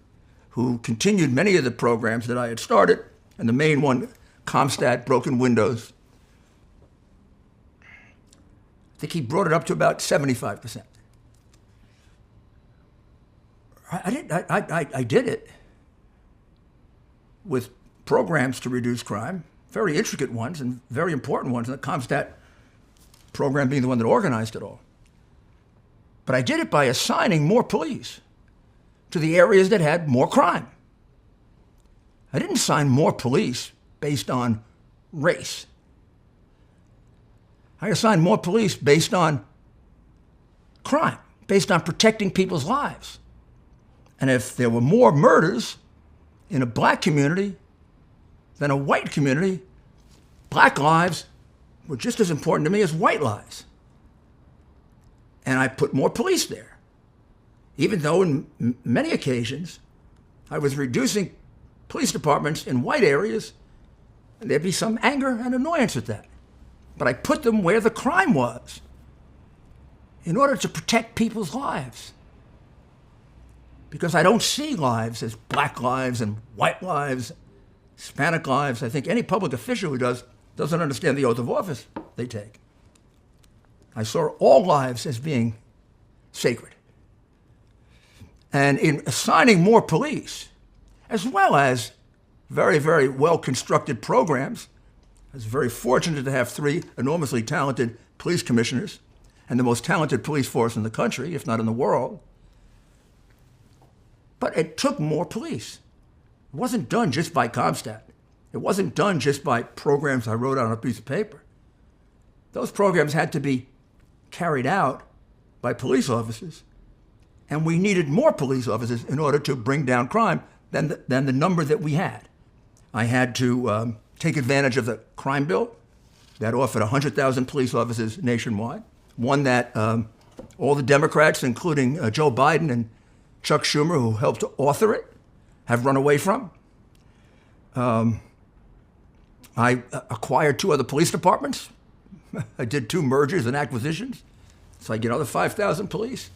B: who continued many of the programs that I had started, and the main one, Comstat, Broken Windows, I think he brought it up to about 75%. I did it with programs to reduce crime, very intricate ones and very important ones, and the Comstat program being the one that organized it all. But I did it by assigning more police to the areas that had more crime. I didn't assign more police based on race. I assigned more police based on crime, based on protecting people's lives. And if there were more murders in a black community than a white community, black lives were just as important to me as white lives. And I put more police there, even though in many occasions I was reducing police departments in white areas, and there'd be some anger and annoyance at that. But I put them where the crime was in order to protect people's lives. Because I don't see lives as black lives and white lives, Hispanic lives. I think any public official who doesn't understand the oath of office they take. I saw all lives as being sacred. And in assigning more police, as well as very, very well-constructed programs, I was very fortunate to have 3 enormously talented police commissioners and the most talented police force in the country, if not in the world. But it took more police. It wasn't done just by Comstat. It wasn't done just by programs I wrote on a piece of paper. Those programs had to be carried out by police officers, and we needed more police officers in order to bring down crime than the number that we had. I had to take advantage of the crime bill that offered 100,000 police officers nationwide, one that all the Democrats, including Joe Biden and Chuck Schumer, who helped to author it, have run away from. I acquired 2 other police departments. I did 2 mergers and acquisitions, so I get another 5,000 police.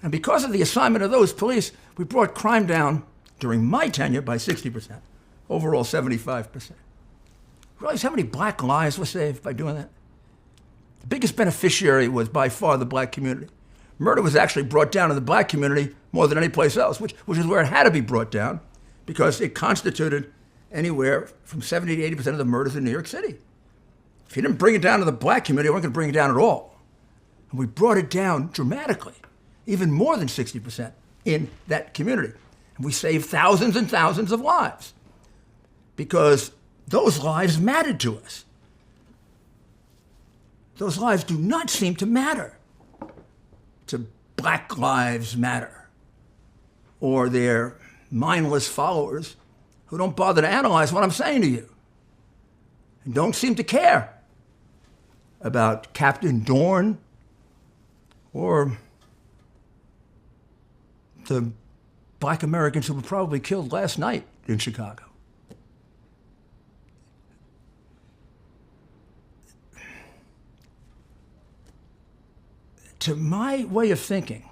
B: And because of the assignment of those police, we brought crime down during my tenure by 60%, overall 75%. Realize how many black lives were saved by doing that? The biggest beneficiary was by far the black community. Murder was actually brought down in the black community more than any place else, which is where it had to be brought down, because it constituted anywhere from 70 to 80% of the murders in New York City. If you didn't bring it down to the black community, you weren't going to bring it down at all. And we brought it down dramatically, even more than 60% in that community. And we saved thousands and thousands of lives because those lives mattered to us. Those lives do not seem to matter to Black Lives Matter or their mindless followers who don't bother to analyze what I'm saying to you and don't seem to care about Captain Dorn or the black Americans who were probably killed last night in Chicago. To my way of thinking,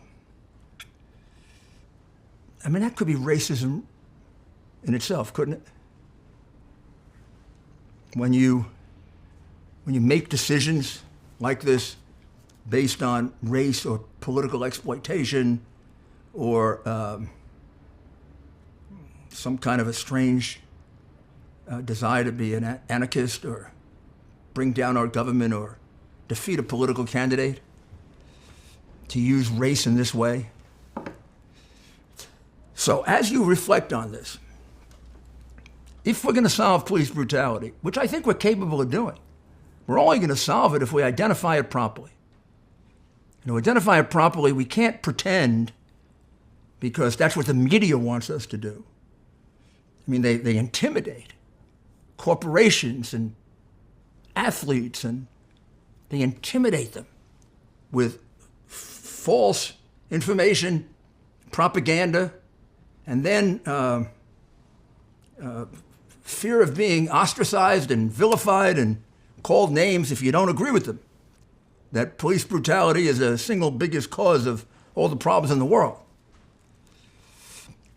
B: I mean, that could be racism in itself, couldn't it? When you make decisions like this based on race or political exploitation or some kind of a strange desire to be an anarchist or bring down our government or defeat a political candidate, to use race in this way. So as you reflect on this, if we're going to solve police brutality, which I think we're capable of doing, we're only going to solve it if we identify it properly. And to identify it properly, we can't pretend, because that's what the media wants us to do. I mean, they intimidate corporations and athletes, and they intimidate them with false information, propaganda, and then fear of being ostracized and vilified and called names if you don't agree with them. That police brutality is the single biggest cause of all the problems in the world.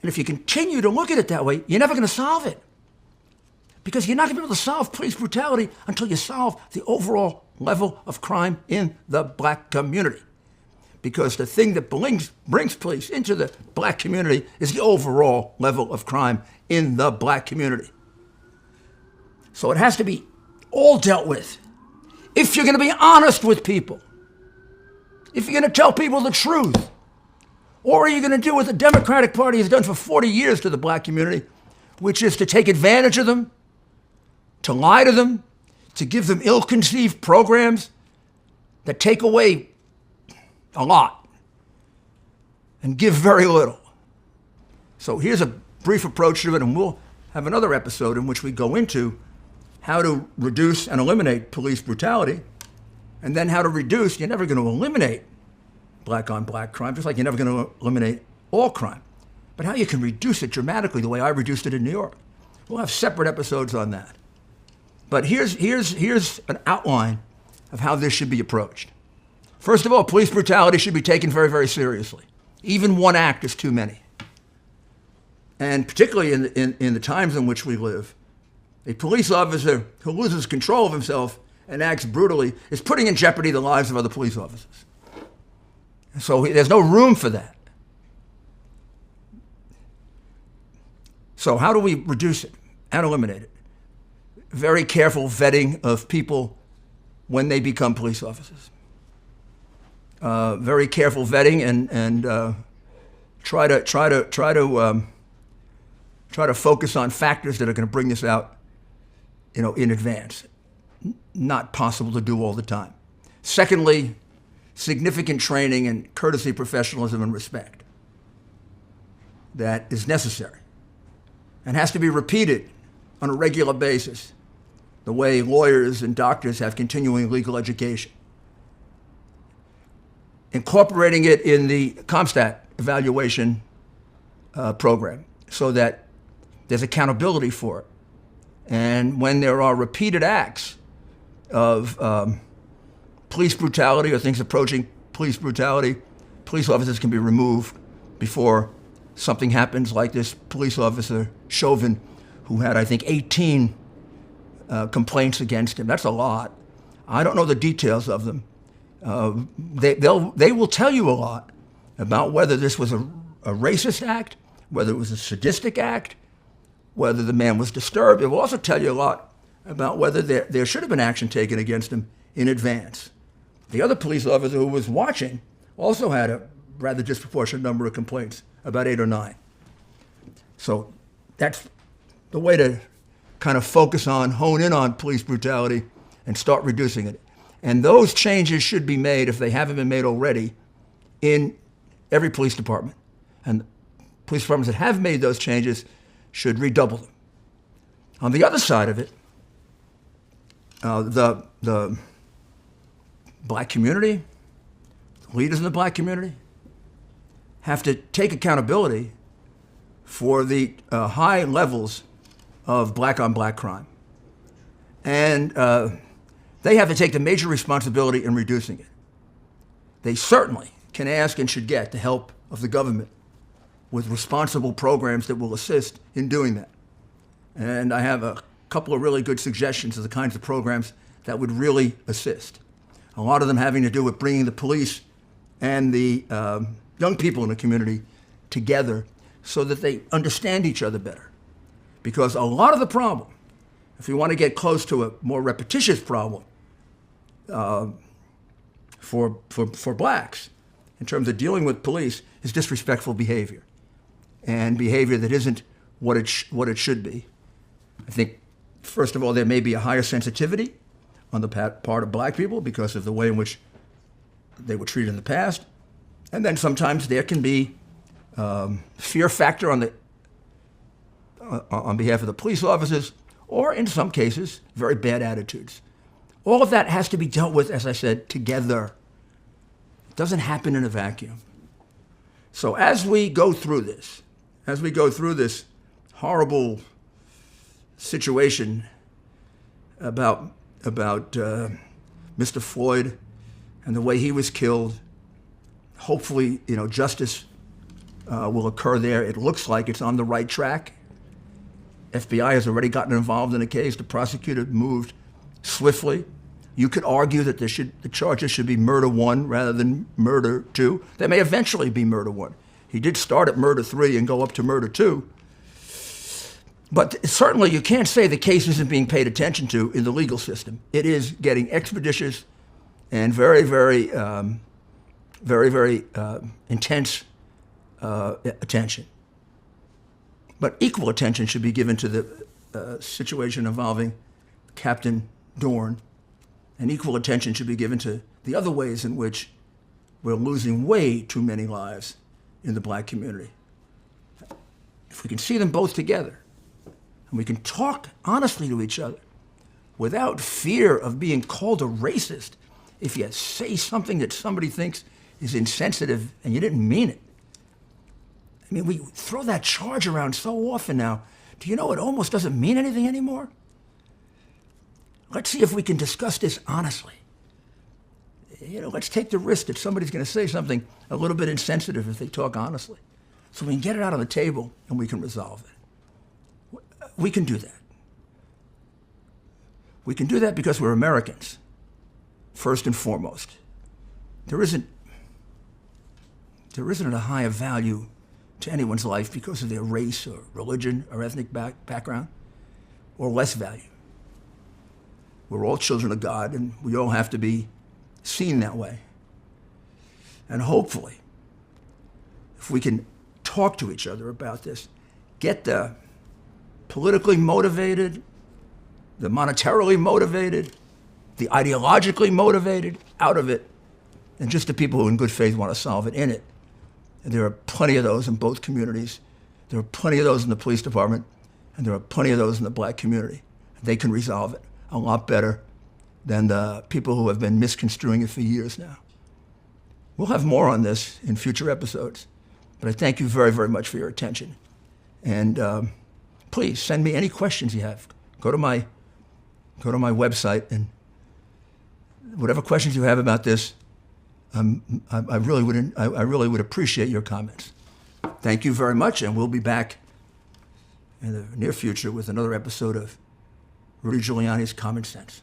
B: And if you continue to look at it that way, you're never going to solve it. Because you're not going to be able to solve police brutality until you solve the overall level of crime in the black community. Because the thing that brings police into the black community is the overall level of crime in the black community. So it has to be all dealt with. If you're going to be honest with people, if you're going to tell people the truth, or are you going to do what the Democratic Party has done for 40 years to the black community, which is to take advantage of them, to lie to them, to give them ill-conceived programs that take away a lot and give very little. So here's a brief approach to it, and we'll have another episode in which we go into how to reduce and eliminate police brutality, and then how to reduce. You're never going to eliminate black-on-black crime, just like you're never going to eliminate all crime, but how you can reduce it dramatically the way I reduced it in New York. We'll have separate episodes on that. But here's an outline of how this should be approached. First of all, police brutality should be taken very, very seriously. Even one act is too many. And particularly in the times in which we live, a police officer who loses control of himself and acts brutally is putting in jeopardy the lives of other police officers. So there's no room for that. So how do we reduce it and eliminate it? Very careful vetting of people when they become police officers. Very careful vetting and try to focus on factors that are going to bring this out, in advance. Not possible to do all the time. Secondly, significant training and courtesy, professionalism, and respect that is necessary and has to be repeated on a regular basis, the way lawyers and doctors have continuing legal education. Incorporating it in the CompStat evaluation program so that there's accountability for it. And when there are repeated acts of police brutality or things approaching police brutality, police officers can be removed before something happens like this police officer, Chauvin, who had, I think, 18 complaints against him. That's a lot. I don't know the details of them. They will tell you a lot about whether this was a racist act, whether it was a sadistic act, whether the man was disturbed. It will also tell you a lot about whether there should have been action taken against him in advance. The other police officer who was watching also had a rather disproportionate number of complaints, about 8 or 9. So that's the way to kind of focus on, hone in on police brutality and start reducing it. And those changes should be made, if they haven't been made already, in every police department. And police departments that have made those changes should redouble them. On the other side of it, the black community, leaders in the black community, have to take accountability for the high levels of black-on-black crime. And they have to take the major responsibility in reducing it. They certainly can ask and should get the help of the government with responsible programs that will assist in doing that. And I have a couple of really good suggestions of the kinds of programs that would really assist. A lot of them having to do with bringing the police and the young people in the community together so that they understand each other better. Because a lot of the problem, if you want to get close to a more repetitious problem for blacks in terms of dealing with police, is disrespectful behavior and behavior that isn't what it should be. I think, first of all, there may be a higher sensitivity on the part of black people because of the way in which they were treated in the past. And then sometimes there can be fear factor on behalf of the police officers, or in some cases, very bad attitudes. All of that has to be dealt with, as I said, together. It doesn't happen in a vacuum. So as we go through this horrible situation about Mr. Floyd and the way he was killed, hopefully, justice will occur there. It looks like it's on the right track. FBI has already gotten involved in the case. The prosecutor moved swiftly. You could argue that the charges should be murder 1 rather than murder 2. There may eventually be murder 1. He did start at murder 3 and go up to murder 2. But certainly you can't say the case isn't being paid attention to in the legal system. It is getting expeditious and very, very intense attention. But equal attention should be given to the situation involving Captain Dorn, and equal attention should be given to the other ways in which we're losing way too many lives in the black community. If we can see them both together, and we can talk honestly to each other without fear of being called a racist if you say something that somebody thinks is insensitive and you didn't mean it. I mean, we throw that charge around so often now. Do you know it almost doesn't mean anything anymore? Let's see if we can discuss this honestly. You know, let's take the risk that somebody's going to say something a little bit insensitive if they talk honestly. So we can get it out on the table and we can resolve it. We can do that. We can do that because we're Americans, first and foremost. There isn't a higher value to anyone's life because of their race or religion or ethnic background, or less value. We're all children of God, and we all have to be seen that way. And hopefully, if we can talk to each other about this, get the politically motivated, the monetarily motivated, the ideologically motivated out of it, and just the people who in good faith want to solve it in it. And there are plenty of those in both communities. There are plenty of those in the police department, and there are plenty of those in the black community. They can resolve it a lot better than the people who have been misconstruing it for years now. We'll have more on this in future episodes, but I thank you very, very much for your attention. And please send me any questions you have. Go to my website, and whatever questions you have about this, I really would appreciate your comments. Thank you very much, and we'll be back in the near future with another episode of Rudy Giuliani's Common Sense.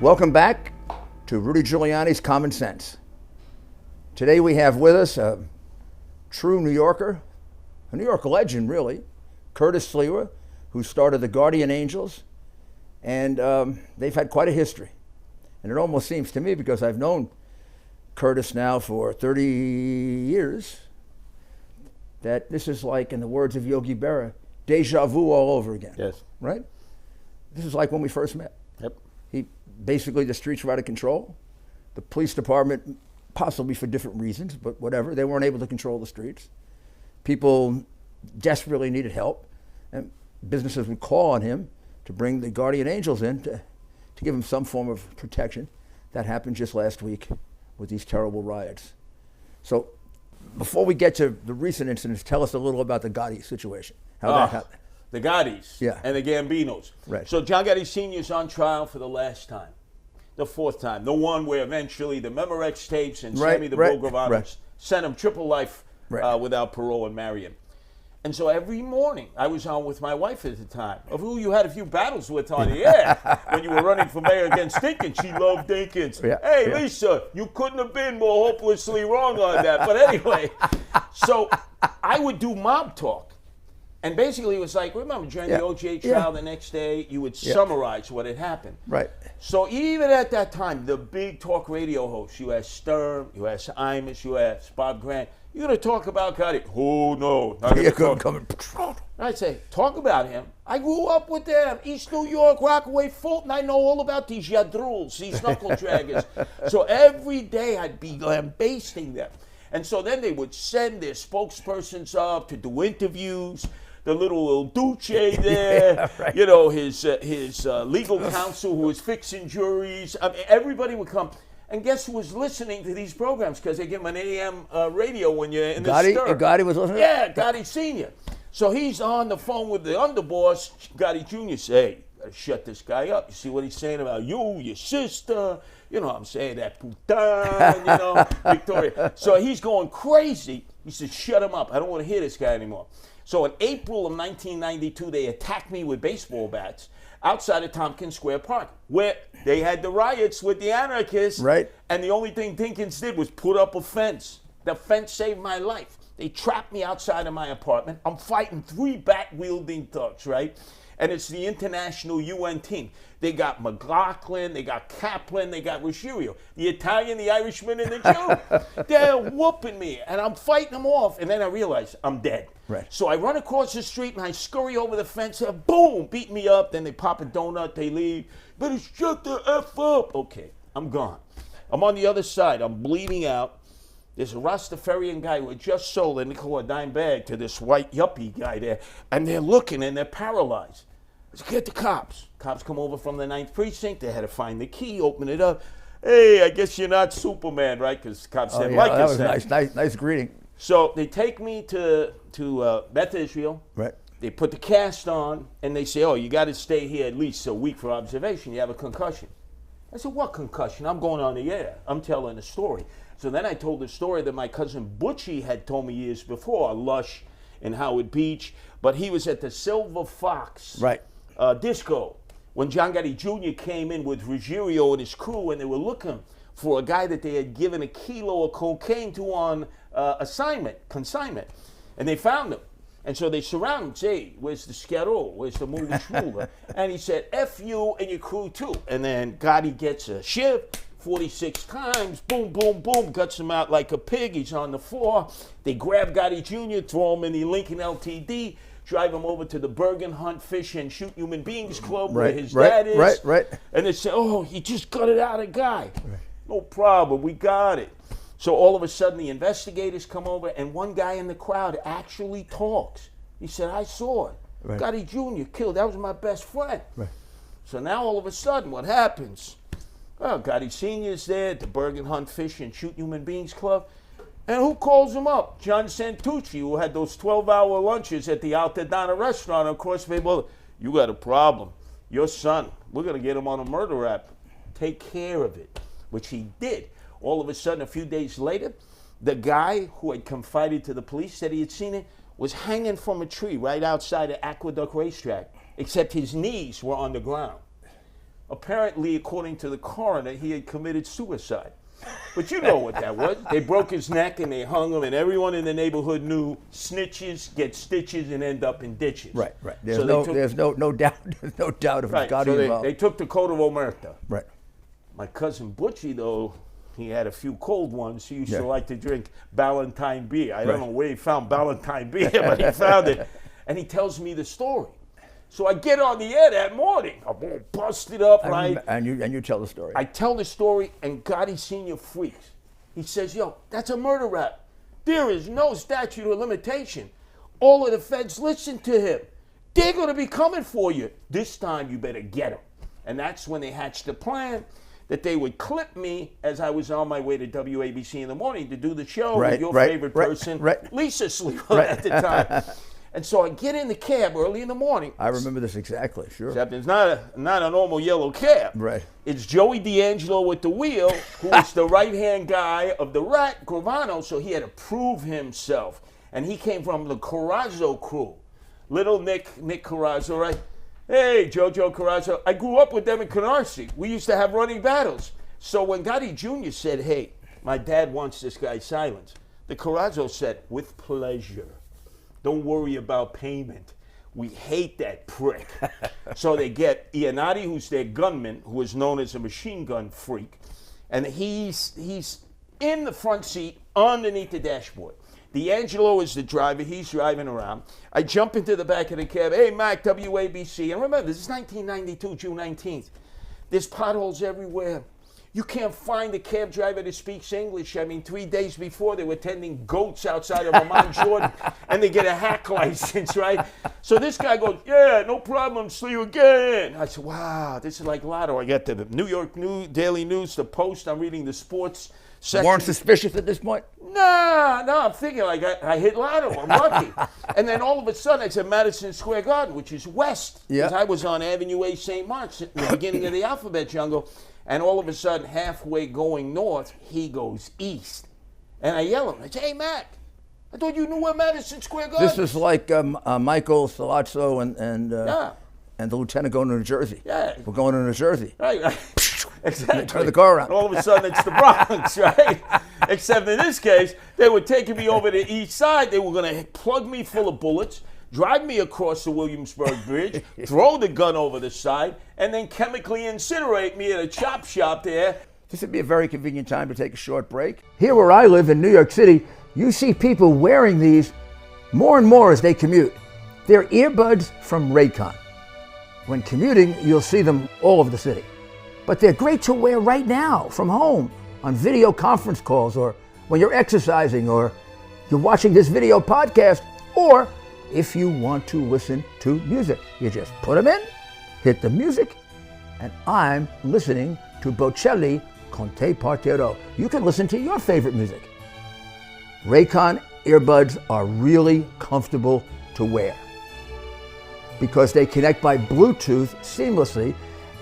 D: Welcome back to Rudy Giuliani's Common Sense. Today we have with us a true New Yorker, a New York legend really, Curtis Sliwa, who started the Guardian Angels, and they've had quite a history. And it almost seems to me, because I've known Curtis now for 30 years, that this is like, in the words of Yogi Berra, deja vu all over again.
E: Yes.
D: Right? This is like when we first met.
E: Yep.
D: Basically, the streets were out of control. The police department, possibly for different reasons, but whatever, they weren't able to control the streets. People desperately needed help, and businesses would call on him to bring the Guardian Angels in to give them some form of protection. That happened just last week with these terrible riots. So before we get to the recent incidents, tell us a little about the Gotti situation. How that happened.
E: The Gottis and the Gambinos.
D: Right.
E: So John Gotti Sr. is on trial for the last time, the fourth time, the one where eventually the Memorex tapes and Sammy the Bull Gravanos sent him triple life without parole and marry him. And so every morning, I was on with my wife at the time, of who you had a few battles with on the air when you were running for mayor against Dinkins. She loved Dinkins. Hey, Lisa, you couldn't have been more hopelessly wrong on that. But anyway, so I would do mob talk. And basically, it was like, remember, during the OJ trial the next day, you would summarize what had happened.
D: Right.
E: So even at that time, the big talk radio hosts, you asked Stern, you asked Imus, you asked Bob Grant, you're going to talk about Gotti. Oh, no. Not gonna talk. I'd say, talk about him. I grew up with them. East New York, Rockaway, Fulton. I know all about these yadruls, these knuckle draggers. So every day I'd be lambasting them. And so then they would send their spokespersons up to do interviews. The little Duce there, you know, his legal counsel who was fixing juries. I mean, everybody would come. And guess who was listening to these programs? Because they give them an AM radio when you're in the stir.
D: Gotti was listening?
E: Yeah, Gotti Sr. So he's on the phone with the underboss, Gotti Jr. Say, hey, you gotta shut this guy up. You see what he's saying about you, your sister, you know what I'm saying, that putain, you know, Victoria. So he's going crazy. He says, shut him up. I don't want to hear this guy anymore. So in April of 1992, they attacked me with baseball bats outside of Tompkins Square Park, where they had the riots with the anarchists.
D: Right.
E: And the only thing Dinkins did was put up a fence. The fence saved my life. They trap me outside of my apartment. I'm fighting 3 bat-wielding thugs, right? And it's the international UN team. They got McLaughlin, they got Kaplan, they got Ruggiero. The Italian, the Irishman, and the Jew. They're whooping me, and I'm fighting them off. And then I realize I'm dead.
D: Right.
E: So I run across the street, and I scurry over the fence, and boom, beat me up. Then they pop a donut, they leave. Better shut the F up. Okay, I'm gone. I'm on the other side. I'm bleeding out. There's a Rastafarian guy who had just sold a nickel or dime bag to this white yuppie guy there, and they're looking and they're paralyzed. I said, get the cops. Cops come over from the 9th precinct. They had to find the key, open it up. Hey, I guess you're not Superman, right? Because cops didn't like
D: that
E: us.
D: was nice greeting.
E: So they take me to Beth Israel.
D: Right.
E: They put the cast on, and they say, oh, you got to stay here at least a week for observation. You have a concussion. I said, what concussion? I'm going on the air. I'm telling a story. So then I told the story that my cousin Butchie had told me years before, Lush in Howard Beach, but he was at the Silver Fox disco when John Gotti Jr. came in with Ruggiero and his crew, and they were looking for a guy that they had given a kilo of cocaine to on consignment, and they found him. And so they surround him, say, where's the Skero? Where's the movie Shmula? And he said, F you and your crew too. And then Gotti gets a shift 46 times, boom, boom, boom, guts him out like a pig. He's on the floor. They grab Gotti Jr., throw him in the Lincoln LTD, drive him over to the Bergen Hunt Fish and Shoot Human Beings Club where his dad is.
D: Right.
E: And they say, oh, he just gutted out a guy. Right. No problem, we got it. So all of a sudden the investigators come over, and one guy in the crowd actually talks. He said, I saw it. Right. Gotti Jr. killed, that was my best friend. Right. So now all of a sudden what happens? Well, Gotti Sr.'s there at the Bergen Hunt Fish and Shoot Human Beings Club. And who calls him up? John Santucci, who had those 12-hour lunches at the Altadonna restaurant. Of course, people, you got a problem. Your son, we're going to get him on a murder rap. Take care of it, which he did. All of a sudden, a few days later, the guy who had confided to the police said he had seen it was hanging from a tree right outside of Aqueduct Racetrack, except his knees were on the ground. Apparently, according to the coroner, he had committed suicide. But you know what that was. They broke his neck and they hung him, and everyone in the neighborhood knew snitches get stitches and end up in ditches.
D: Right. There's no doubt of Gotti involved.
E: They took the coat of Omerta.
D: Right.
E: My cousin Butchie, though, he had a few cold ones. He used to like to drink Ballantine beer. I don't know where he found Ballantine beer, but he found it. And he tells me the story. So I get on the air that morning. I'm all busted up, right?
D: And you tell the story.
E: I tell the story, and Gotti Sr. freaks. He says, yo, that's a murder rap. There is no statute of limitation. All of the feds listen to him. They're going to be coming for you. This time, you better get them. And that's when they hatched the plan that they would clip me as I was on my way to WABC in the morning to do the show with your favorite person, Lisa Sliwa at the time. And so I get in the cab early in the morning.
D: I remember this exactly, sure.
E: Except it's not a normal yellow cab.
D: Right.
E: It's Joey D'Angelo with the wheel, who is the right-hand guy of the rat, Gravano, so he had to prove himself. And he came from the Corazzo crew. Little Nick Corazzo, right? Hey, Jojo Corazzo. I grew up with them in Canarsie. We used to have running battles. So when Gotti Jr. said, hey, my dad wants this guy silenced, the Corazzo said, with pleasure. Don't worry about payment. We hate that prick. So they get Iannotti, who's their gunman, who is known as a machine gun freak, and he's in the front seat underneath the dashboard. D'Angelo is the driver. He's driving around. I jump into the back of the cab. Hey, Mac, WABC. And remember, this is 1992, June 19th. There's potholes everywhere. You can't find a cab driver that speaks English. I mean, 3 days before, they were tending goats outside of Amman, Jordan, and they get a hack license, right? So this guy goes, yeah, no problem, see you again. I said, wow, this is like Lotto. I got the New York Daily News, the Post. I'm reading the sports section.
D: Weren't suspicious at this point?
E: No, I'm thinking like I hit Lotto. I'm lucky. And then all of a sudden, it's at Madison Square Garden, which is west.
D: Yeah.
E: Because I was on Avenue A, St. Mark's, at the beginning of the alphabet jungle. And all of a sudden, halfway going north, he goes east. And I yell at him. I say, hey, Mac, I thought you knew where Madison Square Garden
D: is. This is like Michael Salazzo and the lieutenant going to New Jersey.
E: Yeah.
D: We're going to New Jersey.
E: Right. Exactly.
D: Turn the car around.
E: And all of a sudden, it's the Bronx, right? Except in this case, they were taking me over the east side. They were going to plug me full of bullets, drive me across the Williamsburg Bridge, throw the gun over the side, and then chemically incinerate me at a chop shop there.
D: This would be a very convenient time to take a short break. Here where I live in New York City, you see people wearing these more and more as they commute. They're earbuds from Raycon. When commuting, you'll see them all over the city. But they're great to wear right now from home on video conference calls, or when you're exercising, or you're watching this video podcast, or if you want to listen to music. You just put them in, hit the music, and I'm listening to Bocelli con te partirò. You can listen to your favorite music. Raycon earbuds are really comfortable to wear because they connect by Bluetooth seamlessly,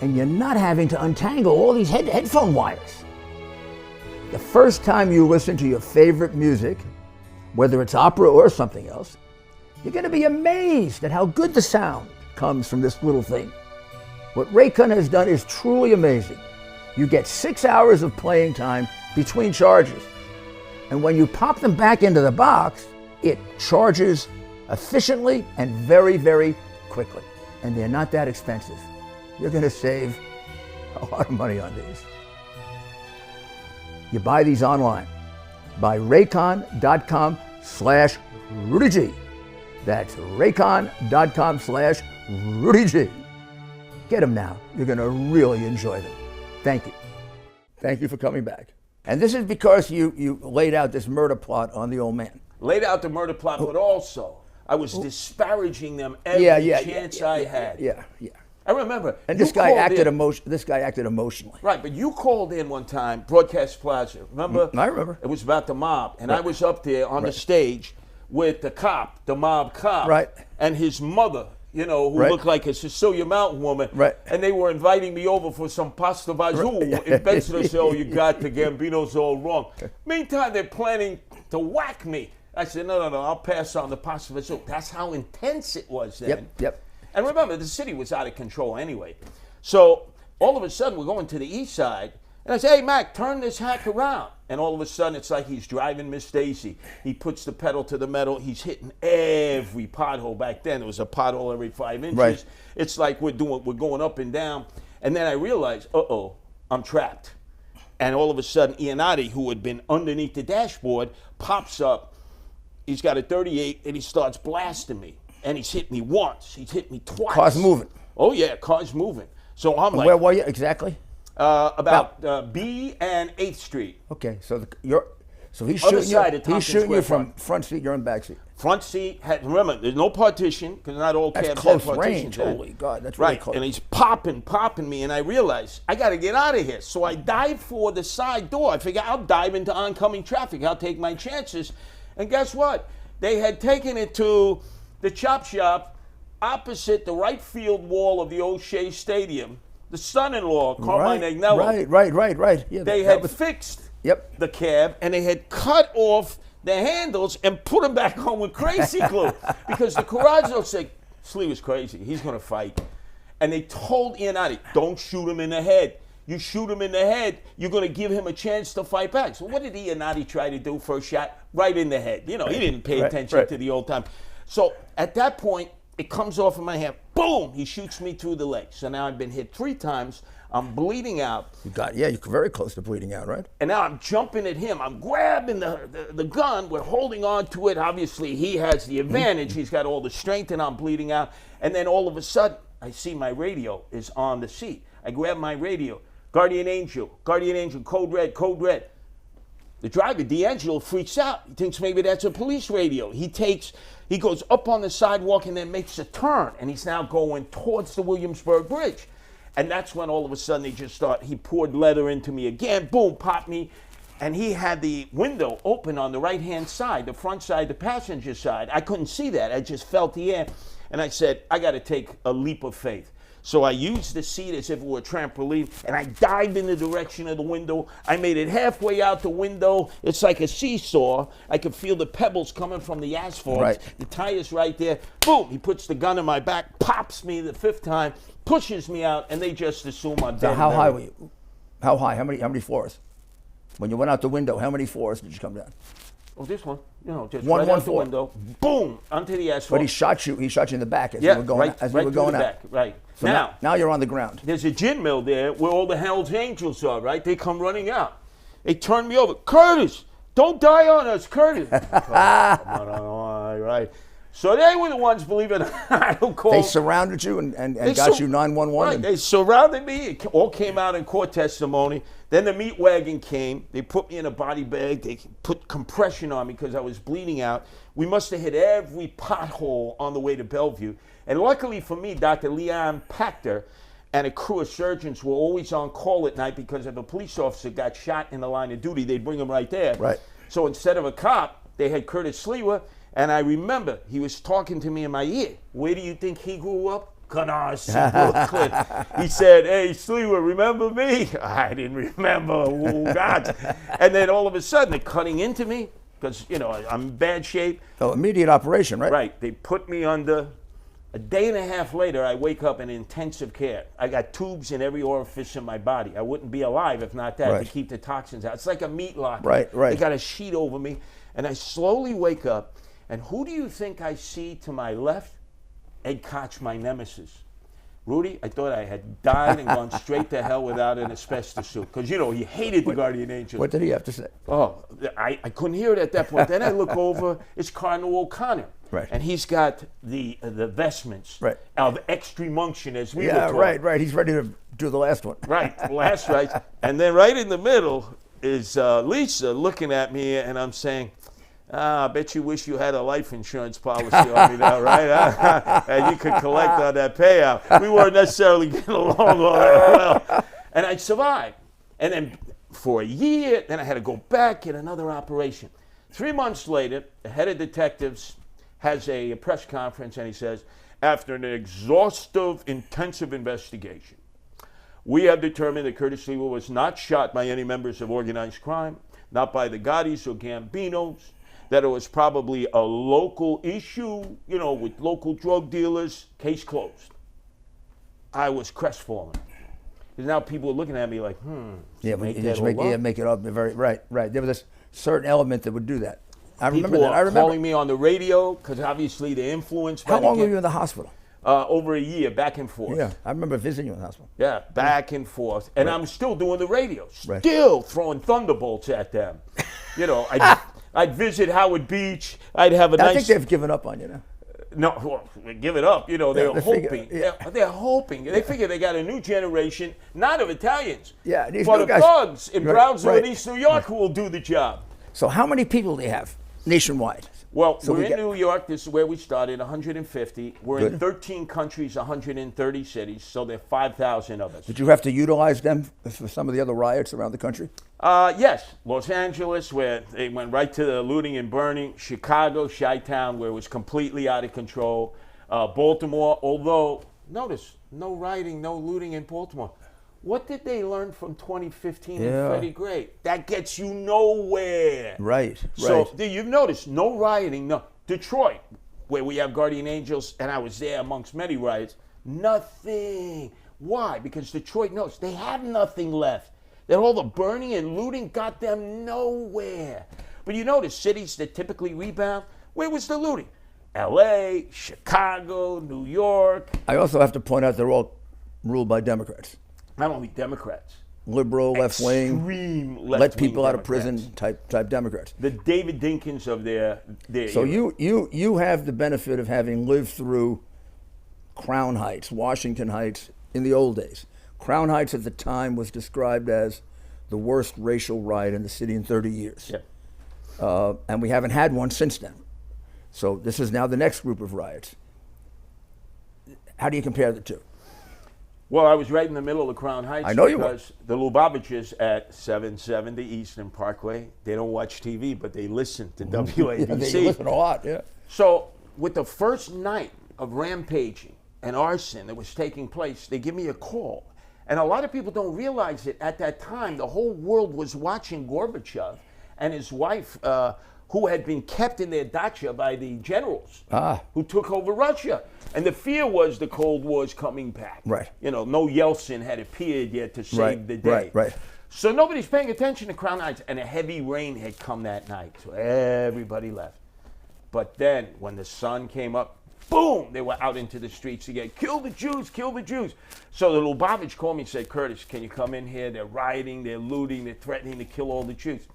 D: and you're not having to untangle all these headphone wires. The first time you listen to your favorite music, whether it's opera or something else, you're going to be amazed at how good the sound comes from this little thing. What Raycon has done is truly amazing. You get 6 hours of playing time between charges. And when you pop them back into the box, it charges efficiently and very, very quickly. And they're not that expensive. You're going to save a lot of money on these. You buy these online by raycon.com/RudyG. That's raycon.com/RudyG. Get them now. You're going to really enjoy them. Thank you. Thank you for coming back. And this is because you laid out this murder plot on the old man.
E: Laid out the murder plot, but also I was disparaging them every chance I had.
D: Yeah.
E: I remember.
D: And this guy acted emotionally.
E: Right, but you called in one time, Broadcast Plaza. Remember?
D: I remember.
E: It was about the mob, and I was up there on the stage with the cop, the mob cop, and his mother, who looked like a Cecilia Mountain woman.
D: Right.
E: And they were inviting me over for some pasta vazou. In Betsy said, "Oh, you got the Gambino's all wrong." Meantime, they're planning to whack me. I said, no, I'll pass on the pasta vazou. That's how intense it was then.
D: Yep.
E: And remember, the city was out of control anyway. So all of a sudden, we're going to the east side. And I say, "Hey, Mac, turn this hack around." And all of a sudden, it's like he's driving Miss Stacy. He puts the pedal to the metal. He's hitting every pothole. Back then, it was a pothole every 5 inches.
D: Right.
E: It's like we're going up and down. And then I realized, I'm trapped. And all of a sudden, Iannotti, who had been underneath the dashboard, pops up. He's got a 38, and he starts blasting me. And he's hit me once. He's hit me twice.
D: Car's moving.
E: Oh, yeah, car's moving. So I'm like...
D: Where were you exactly?
E: About B and 8th Street.
D: Okay, so he's
E: Other
D: shooting
E: side of
D: you. He's
E: Tompkins
D: shooting you
E: Square
D: from front seat. You're in back seat.
E: Front seat. Remember, there's no partition because not all cabs have
D: Close
E: partitions.
D: range. Holy God, that's really
E: right.
D: close.
E: And he's popping me, and I realize I got to get out of here. So I dive for the side door. I figure I'll dive into oncoming traffic. I'll take my chances. And guess what? They had taken it to the chop shop opposite the right field wall of the O'Shea Stadium. The son-in-law, Carmine Agnello.
D: Right. Yeah,
E: they had fixed the cab, and they had cut off the handles and put them back on with crazy glue. Because the Corazzo said, Sliwa's crazy. He's going to fight. And they told Iannotti, don't shoot him in the head. You shoot him in the head, you're going to give him a chance to fight back. So what did Iannotti try to do? First shot, right in the head. He didn't pay attention to the old time. So at that point, it comes off of my hand. Boom! He shoots me through the leg. So now I've been hit 3 times. I'm bleeding out.
D: You're very close to bleeding out, right?
E: And now I'm jumping at him. I'm grabbing the gun. We're holding on to it. Obviously, he has the advantage. He's got all the strength, and I'm bleeding out. And then all of a sudden, I see my radio is on the seat. I grab my radio. Guardian Angel, code red. The driver, D'Angelo, freaks out. He thinks maybe that's a police radio. He goes up on the sidewalk and then makes a turn, and he's now going towards the Williamsburg Bridge. And that's when all of a sudden he poured leather into me again, boom, popped me. And he had the window open on the right-hand side, the front side, the passenger side. I couldn't see that. I just felt the air. And I said, I got to take a leap of faith. So I used the seat as if it were a trampoline, and I dived in the direction of the window. I made it halfway out the window. It's like a seesaw. I could feel the pebbles coming from the asphalt.
D: Right.
E: The tire's right there. Boom, he puts the gun in my back, pops me the 5th time, pushes me out, and they just assume I'm dead.
D: How high were you? How high? How many floors? When you went out the window, how many floors did you come down?
E: Oh, this one. Just
D: One
E: right out the
D: floor.
E: window. Boom! Onto the asphalt.
D: But he shot you in the back as
E: yeah,
D: you were going,
E: right,
D: as
E: right
D: you were
E: through
D: going
E: the
D: out.
E: back. Right.
D: So now you're on the ground.
E: There's a gin mill there where all the Hell's Angels are, right? They come running out. They turn me over. Curtis, don't die on us, Curtis. Right. So they were the ones, believe it or not, who called.
D: They surrounded you and got you 911.
E: Right, they surrounded me. It all came out in court testimony. Then the meat wagon came. They put me in a body bag. They put compression on me because I was bleeding out. We must have hit every pothole on the way to Bellevue. And luckily for me, Dr. Leon Pachter and a crew of surgeons were always on call at night because if a police officer got shot in the line of duty, they'd bring him right there.
D: Right.
E: So instead of a cop, they had Curtis Sliwa. And I remember he was talking to me in my ear. Where do you think he grew up? Canarsie, Brooklyn. He said, hey, Sliwa, remember me? I didn't remember. Oh, God. And then all of a sudden, they're cutting into me because, I'm in bad shape.
D: So immediate operation, right?
E: Right. They put me under. A day and a half later, I wake up in intensive care. I got tubes in every orifice in my body. I wouldn't be alive if not that,
D: Right.
E: to keep the toxins out. It's like a meat locker.
D: Right.
E: They got a sheet over me. And I slowly wake up. And who do you think I see to my left? Ed Koch, my nemesis. Rudy, I thought I had died and gone straight to hell without an asbestos suit. Because, he hated the Guardian Angels.
D: What did he have to say?
E: Oh, I couldn't hear it at that point. Then I look over, it's Cardinal O'Connor.
D: Right.
E: And he's got the vestments
D: Right.
E: of extremunction, as we were taught.
D: right. He's ready to do the last one.
E: Right, last right. And then right in the middle is Lisa looking at me, and I'm saying, I bet you wish you had a life insurance policy on me now, right? And you could collect on that payout. We weren't necessarily getting along all that well. And I survived. And then for a year, then I had to go back, get another operation. 3 months later, the head of detectives has a press conference, and he says, after an exhaustive, intensive investigation, we have determined that Curtis Sliwa was not shot by any members of organized crime, not by the Gottis or Gambinos, that it was probably a local issue, with local drug dealers, case closed. I was crestfallen. Because now people are looking at me like,
D: Yeah,
E: make
D: you
E: that
D: just
E: all up?
D: make it up. Very right. There was this certain element that would do that. I remember
E: People
D: that. I
E: are
D: remember.
E: calling me on the radio because obviously they're influenced by
D: How
E: the
D: long were you in the hospital?
E: Over a year, back and forth.
D: Yeah, I remember visiting you in the hospital.
E: Yeah, back and forth. And I'm still doing the radio,
D: Right.
E: still throwing thunderbolts at them. I'd visit Howard Beach. I'd have a
D: I
E: nice...
D: think they've given up on you now.
E: No, well, give it up. They're
D: they figure-
E: hoping.
D: yeah.
E: They're hoping. They figure they got a new generation, not of Italians,
D: Yeah, these
E: but
D: new
E: of
D: guys-
E: thugs in
D: Right,
E: Brownsville and
D: right.
E: East New York who will do the job.
D: So how many people do you have nationwide?
E: Well,
D: So
E: we're
D: we
E: in
D: get-
E: New York. This is where we started, 150. We're in
D: Good.
E: 13 countries, 130 cities, so there are 5,000 of us.
D: Did you have to utilize them for some of the other riots around the country?
E: Yes, Los Angeles, where they went right to the looting and burning. Chicago, Chi-Town, where it was completely out of control. Baltimore, although, notice, no rioting, no looting in Baltimore. What did they learn from 2015
D: Yeah.
E: and Freddie Gray? That gets you nowhere.
D: Right.
E: So you've noticed no rioting. No, Detroit, where we have Guardian Angels, and I was there amongst many riots. Nothing. Why? Because Detroit knows they have nothing left. That all the burning and looting got them nowhere. But you notice cities that typically rebound. Where was the looting? L.A., Chicago, New York.
D: I also have to point out they're all ruled by Democrats.
E: Not only Democrats.
D: Liberal, left wing,
E: Extreme
D: let
E: left-wing
D: people out of
E: Democrats.
D: prison type Democrats.
E: The David Dinkins of their
D: So
E: era.
D: you have the benefit of having lived through Crown Heights, Washington Heights in the old days. Crown Heights at the time was described as the worst racial riot in the city in 30 years.
E: Yeah.
D: And we haven't had one since then. So this is now the next group of riots. How do you compare the two?
E: Well, I was right in the middle of the Crown Heights.
D: I know you were.
E: Because the Lubaviches at 770 Eastern Parkway, they don't watch TV, but they listen to WABC.
D: Yeah, they listen a lot, yeah.
E: So with the first night of rampaging and arson that was taking place, they give me a call. And a lot of people don't realize it. At that time, the whole world was watching Gorbachev and his wife, who had been kept in their dacha by the generals who took over Russia. And the fear was the Cold War's coming back.
D: Right.
E: No Yeltsin had appeared yet to save the day.
D: Right.
E: So nobody's paying attention to Crown Heights, and a heavy rain had come that night, so everybody left. But then, when the sun came up, boom, they were out into the streets again. Kill the Jews, kill the Jews. So the Lubavitch called me and said, Curtis, can you come in here? They're rioting, they're looting, they're threatening to kill all the Jews.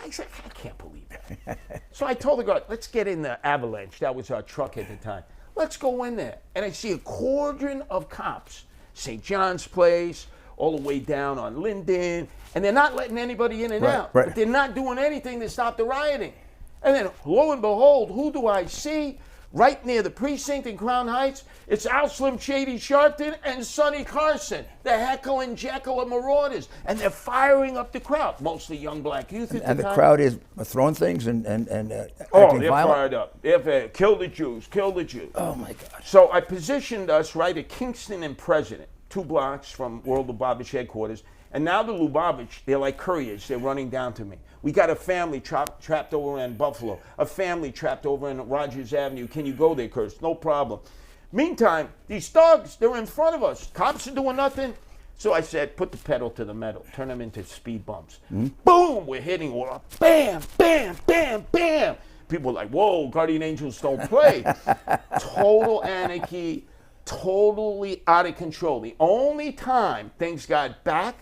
E: I said, I can't believe that. So I told the guy, let's get in the Avalanche. That was our truck at the time. Let's go in there. And I see a cordon of cops, St. John's Place, all the way down on Linden, and they're not letting anybody in and out.
D: Right.
E: But they're not doing anything to stop the rioting. And then, lo and behold, who do I see? Right near the precinct in Crown Heights, it's Al Slim Shady Sharpton and Sonny Carson, the Heckle and Jekyll of marauders. And they're firing up the crowd, mostly young black youth at the time.
D: And the crowd is throwing things and acting
E: they're
D: violent?
E: fired up. They're fired. Kill the Jews, kill the Jews.
D: Oh, my God.
E: So I positioned us right at Kingston and President, 2 blocks from World Lubavitch headquarters. And now the Lubavitch, they're like couriers. They're running down to me. We got a family trapped over in Buffalo, a family trapped over in Rogers Avenue. Can you go there, Curtis? No problem. Meantime, these thugs, they're in front of us. Cops are doing nothing. So I said, put the pedal to the metal. Turn them into speed bumps. Boom, we're hitting water. Bam, bam, bam, bam. People are like, whoa, guardian angels don't play. Total anarchy, totally out of control. The only time things got back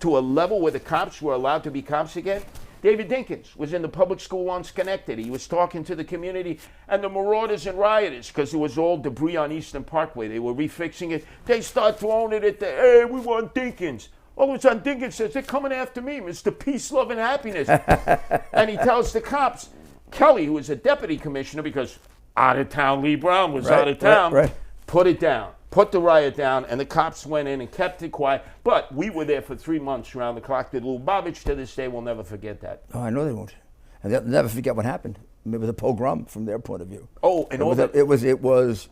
E: to a level where the cops were allowed to be cops again, David Dinkins was in the public school on Schenectady. He was talking to the community and the marauders and rioters, because it was all debris on Eastern Parkway. They were refixing it. They start throwing it at the, hey, we want Dinkins. All of a sudden, Dinkins says, they're coming after me, Mr. Peace, Love, and Happiness. And he tells the cops, Kelly, who was a deputy commissioner, because out of town, Lee Brown was out of town, put it down. Put the riot down, and the cops went in and kept it quiet. But we were there for 3 months around the clock. The Lubavitch, to this day, will never forget that.
D: Oh, I know they won't. And they'll never forget what happened. It was a pogrom from their point of view.
E: Oh, and
D: it was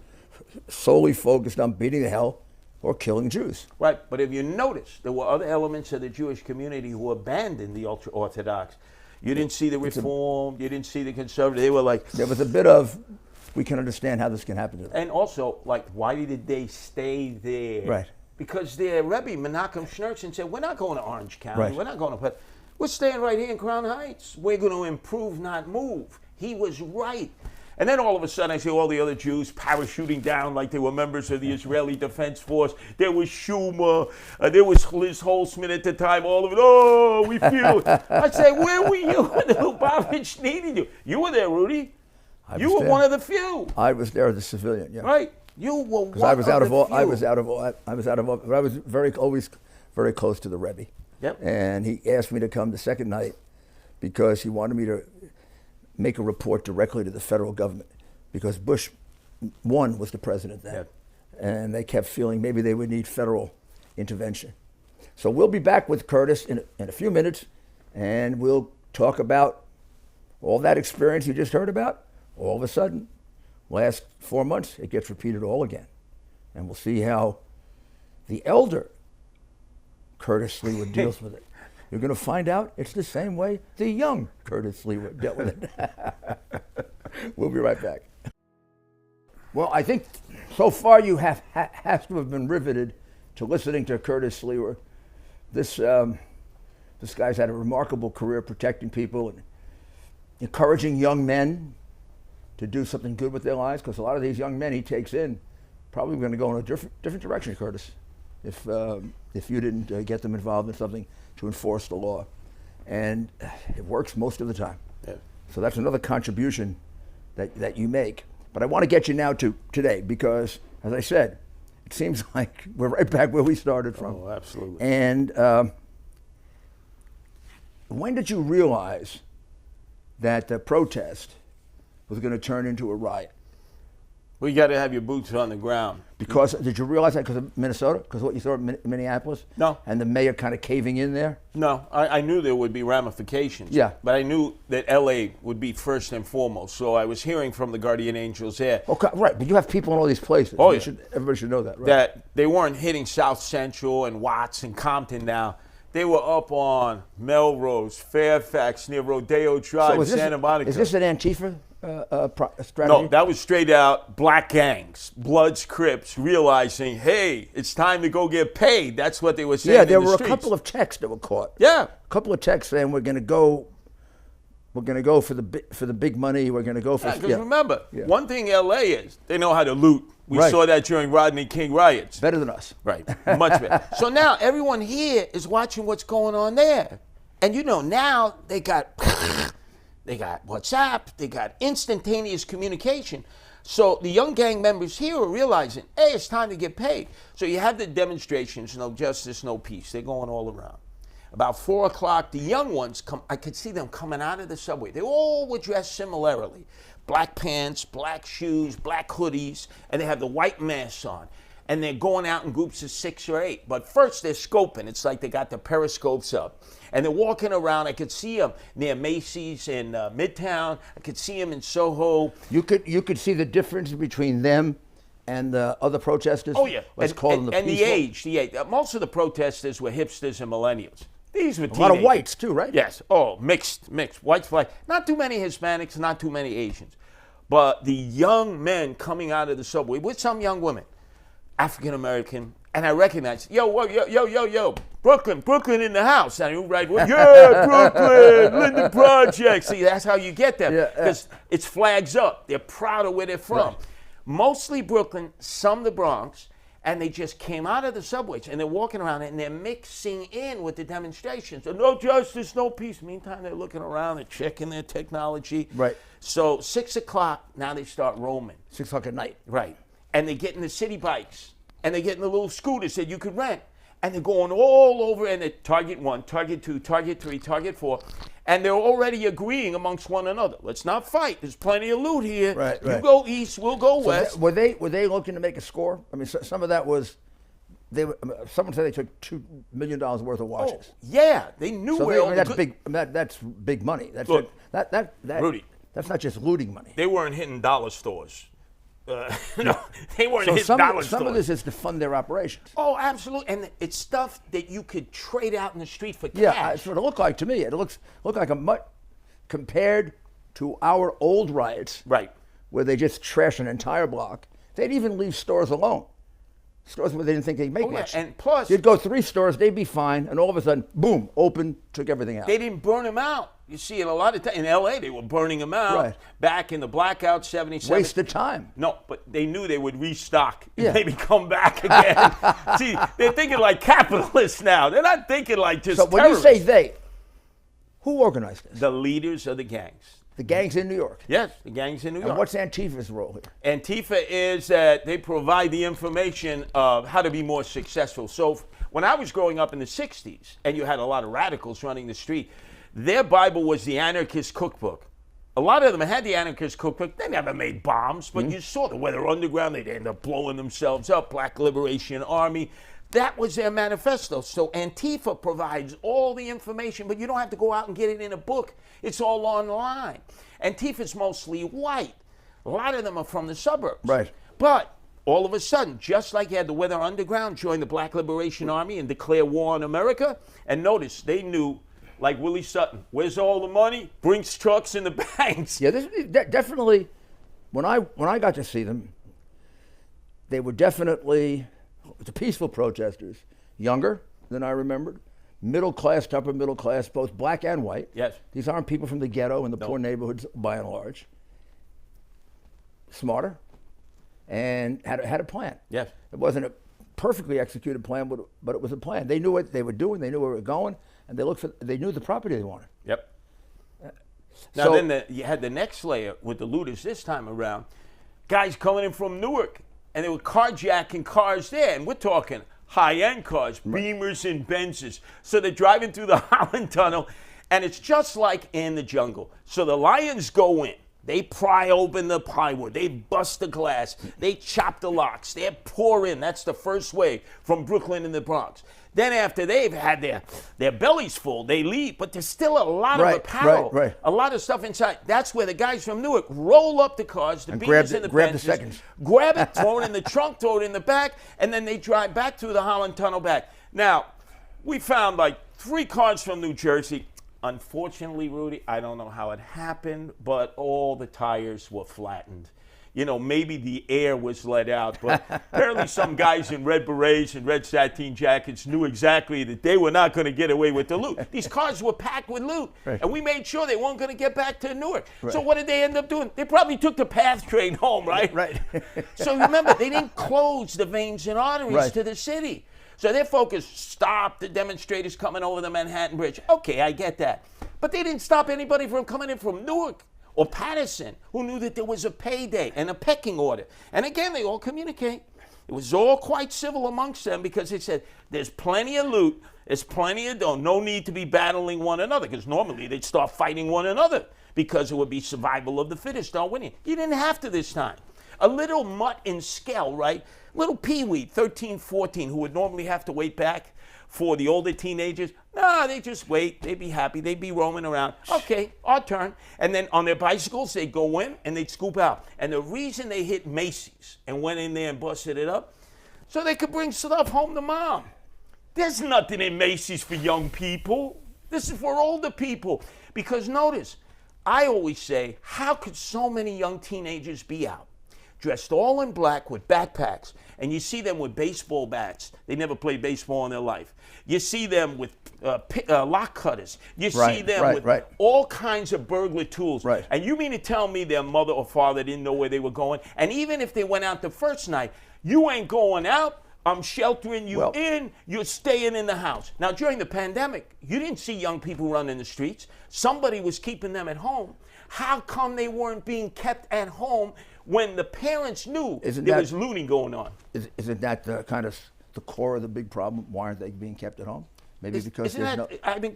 D: solely focused on beating the hell or killing Jews.
E: Right, but if you notice, there were other elements of the Jewish community who abandoned the ultra-Orthodox. You didn't see the Reform, you didn't see the Conservative. They were like...
D: There was a bit of... We can understand how this can happen to them.
E: And also, like, why did they stay there?
D: Right.
E: Because their Rebbe, Menachem Schneerson, said, we're not going to Orange County.
D: Right.
E: We're not going to... We're staying right here in Crown Heights. We're going to improve, not move. He was right. And then all of a sudden, I see all the other Jews parachuting down like they were members of the Israeli Defense Force. There was Schumer. There was Liz Holzman at the time. All of it, oh, we feel... I say, where were you when the Lubavitch needed you? You were there, Rudy. You were one of the few.
D: I was there as a civilian, yeah.
E: Right. You were one of the few.
D: I was always very close to the Rebbe.
E: Yep.
D: And he asked me to come the second night because he wanted me to make a report directly to the federal government, because Bush 1 was the president then.
E: Yep.
D: And they kept feeling maybe they would need federal intervention. So we'll be back with Curtis in a few minutes, and we'll talk about all that experience you just heard about. All of a sudden, last 4 months, it gets repeated all again. And we'll see how the elder Curtis Sliwa deals with it. You're going to find out it's the same way the young Curtis Sliwa dealt with it. We'll be right back. Well, I think so far you have to have been riveted to listening to Curtis Sliwa. This guy's had a remarkable career protecting people and encouraging young men to do something good with their lives, because a lot of these young men he takes in probably going to go in a different direction, Curtis, if you didn't get them involved in something to enforce the law. And it works most of the time.
E: Yeah.
D: So that's another contribution that you make. But I want to get you now to today, because, as I said, it seems like we're right back where we started from.
E: Oh, absolutely.
D: And when did you realize that the protest was going to turn into a riot?
E: Well, you got to have your boots on the ground.
D: Because, did you realize that because of Minnesota? Because of what you saw in Minneapolis?
E: No.
D: And the mayor kind of caving in there?
E: No, I knew there would be ramifications.
D: Yeah.
E: But I knew that L.A. would be first and foremost. So I was hearing from the guardian angels there.
D: Okay, right, but you have people in all these places.
E: Oh, yeah.
D: Everybody should know that, right?
E: That they weren't hitting South Central and Watts and Compton now. They were up on Melrose, Fairfax, near Rodeo Drive, Santa Monica.
D: Is this an Antifa strategy?
E: No, that was straight out black gangs, Bloods, Crips, realizing, hey, it's time to go get paid. That's what they were saying.
D: Yeah, there
E: in the
D: were
E: streets.
D: a couple of techs that were caught.
E: Yeah.
D: A couple of techs saying we're going to go for the big money. We're going to go for.
E: Because remember, one thing LA is they know how to loot. We
D: Right.
E: saw that during Rodney King riots.
D: Better than us.
E: Right, much better. So now everyone here is watching what's going on there, and now they got WhatsApp, they got instantaneous communication. So the young gang members here are realizing, hey, it's time to get paid. So you have the demonstrations, no justice, no peace. They're going all around. About 4 o'clock, the young ones come. I could see them coming out of the subway. They all were dressed similarly. Black pants, black shoes, black hoodies, and they have the white masks on. And they're going out in groups of 6 or 8. But first they're scoping. It's like they got the periscopes up. And they're walking around. I could see them near Macy's in Midtown. I could see them in Soho.
D: You could see the difference between them and the other protesters.
E: Oh, yeah.
D: Let's call them the
E: and
D: peaceful.
E: the age. Most of the protesters were hipsters and millennials. These were
D: A lot of
E: teenagers.
D: whites too, right?
E: Yes. Oh, mixed. Whites, black. Not too many Hispanics, not too many Asians. But the young men coming out of the subway with some young women, African American, and I recognized, yo, Brooklyn in the house. And you right, yeah, Brooklyn, Linden Project. See, that's how you get them because it's flags up. They're proud of where they're from.
D: Right.
E: Mostly Brooklyn, some the Bronx. And they just came out of the subways and they're walking around and they're mixing in with the demonstrations. So no justice, no peace. Meantime, they're looking around, they're checking their technology.
D: Right.
E: So 6 o'clock, now they start roaming.
D: 6 o'clock at night.
E: Right. And they get in the city bikes and they get in the little scooters that you could rent. And they're going all over and they're target 1, target 2, target 3, target 4. And they're already agreeing amongst one another. Let's not fight. There's plenty of loot here.
D: Right.
E: You go east, we'll go west.
D: Were they looking to make a score? I mean, some of that was. Someone said they took $2 million worth of watches.
E: Yeah, they knew
D: So
E: where all the
D: that's
E: good-
D: big. That's big money. That's
E: Look,
D: that
E: Rudy.
D: That's not just looting money.
E: They weren't hitting dollar stores. No, they weren't
D: So
E: hitting
D: some
E: dollar stores.
D: of this is to fund their operations.
E: Oh, absolutely. And it's stuff that you could trade out in the street for
D: Yeah,
E: cash.
D: that's what it looked like to me. It looked like a much compared to our old riots,
E: Right.
D: where they just trash an entire block. They'd even leave stores alone. Stores where they didn't think they'd make
E: Oh, yeah,
D: much.
E: and plus-
D: you'd go 3 stores, they'd be fine, and all of a sudden, boom, open, took everything out.
E: They didn't burn them out. You see it a lot of times. In L.A., they were burning them out.
D: Right.
E: Back in the blackout, 77.
D: Wasted time.
E: No, but they knew they would restock and
D: Yeah.
E: maybe come back again. See, they're thinking like capitalists now. They're not thinking like just
D: So when you
E: terrorists.
D: say they, who organized this?
E: The leaders of the gangs.
D: The gangs in New York.
E: Yes, the gangs in New York.
D: And what's Antifa's role here?
E: Antifa is that they provide the information of how to be more successful. So when I was growing up in the 60s, and you had a lot of radicals running the street, their Bible was the Anarchist Cookbook. A lot of them had the Anarchist Cookbook. They never made bombs, but you saw the Weather Underground. They'd end up blowing themselves up, Black Liberation Army. That was their manifesto. So Antifa provides all the information, but you don't have to go out and get it in a book. It's all online. Antifa's mostly white. A lot of them are from the suburbs.
D: Right.
E: But all of a sudden, just like you had the Weather Underground join the Black Liberation Army and declare war on America, and notice they knew, like Willie Sutton, where's all the money? Brinks trucks in the banks.
D: Yeah, this definitely. When I got to see them, they were definitely the peaceful protesters, younger than I remembered, middle class to upper middle class, both black and white.
E: Yes.
D: These aren't people from the ghetto and the poor neighborhoods by and large. Smarter, and had a plan.
E: Yes.
D: It wasn't a perfectly executed plan, but it was a plan. They knew what they were doing. They knew where we were going, and they knew the property they wanted.
E: Yep. Now
D: So-
E: then you had the next layer with the looters this time around. Guys coming in from Newark, and they were carjacking cars there, and we're talking high-end cars, Beamers and Benzes. So they're driving through the Holland Tunnel, and it's just like in the jungle. So the Lions go in. They pry open the plywood. They bust the glass. They chop the locks. They pour in. That's the first wave from Brooklyn and the Bronx. Then after they've had their bellies full, they leave. But there's still a lot of apparel,
D: right.
E: a lot of stuff inside. That's where the guys from Newark roll up the cars, the
D: And
E: Beamers and the
D: grab the
E: Benzes,
D: seconds.
E: grab it, throw it in the trunk, throw it in the back, and then they drive back through the Holland Tunnel back. Now, we found like 3 cars from New Jersey. Unfortunately, Rudy, I don't know how it happened, but all the tires were flattened. You know, maybe the air was let out, but apparently some guys in red berets and red sateen jackets knew exactly that they were not going to get away with the loot. These cars were packed with loot,
D: right.
E: and we made sure they weren't going to get back to Newark. Right. So what did they end up doing? They probably took the PATH train home, right?
D: Right.
E: So remember, they didn't close the veins and arteries
D: right.
E: to the city. So their focus, stop the demonstrators coming over the Manhattan Bridge. Okay, I get that. But they didn't stop anybody from coming in from Newark or Patterson, who knew that there was a payday and a pecking order. And again, they all communicate. It was all quite civil amongst them because they said, there's plenty of loot, there's plenty of dough, no need to be battling one another, because normally they'd start fighting one another because it would be survival of the fittest, start winning. You didn't have to this time. A little mutt in scale, right? Little peewee, 13, 14, who would normally have to wait back for the older teenagers. No, they just wait. They'd be happy. They'd be roaming around. Okay, our turn. And then on their bicycles, they'd go in and they'd scoop out. And the reason they hit Macy's and went in there and busted it up, so they could bring stuff home to mom. There's nothing in Macy's for young people. This is for older people. Because notice, I always say, how could so many young teenagers be out, dressed all in black with backpacks, and you see them with baseball bats. They never played baseball in their life. You see them with lock cutters. You see them with all kinds of burglar tools.
D: Right.
E: And you mean to tell me their mother or father didn't know where they were going? And even if they went out the first night, you ain't going out. I'm sheltering you in. You're staying in the house. Now, during the pandemic, you didn't see young people running the streets. Somebody was keeping them at home. How come they weren't being kept at home when the parents knew there was looting going on?
D: Isn't that kind of the core of the big problem? Why aren't they being kept at home? Maybe because there's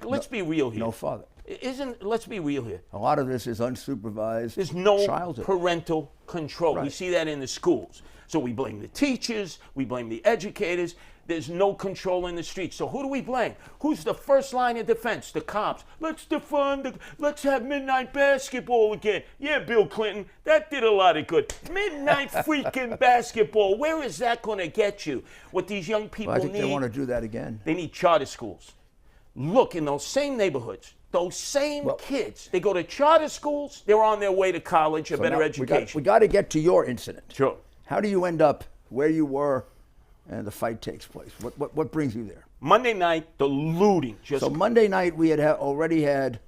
E: let's be real here.
D: No father.
E: Let's be real here.
D: A lot of this is unsupervised.
E: There's no
D: childhood.
E: Parental control.
D: Right.
E: We see that in the schools. So we blame the teachers, we blame the educators. There's no control in the streets. So who do we blame? Who's the first line of defense? The cops. Let's defund, let's have midnight basketball again. Yeah, Bill Clinton, that did a lot of good. Midnight freaking basketball. Where is that going to get you? What these young people need.
D: I think they want to do that again.
E: They need charter schools. Look, in those same neighborhoods, those same kids, they go to charter schools, they're on their way to college, a better education.
D: We got to get to your incident.
E: Sure.
D: How do you end up where you were and the fight takes place? What brings you there?
E: Monday night, the looting.
D: So Monday night we had already had,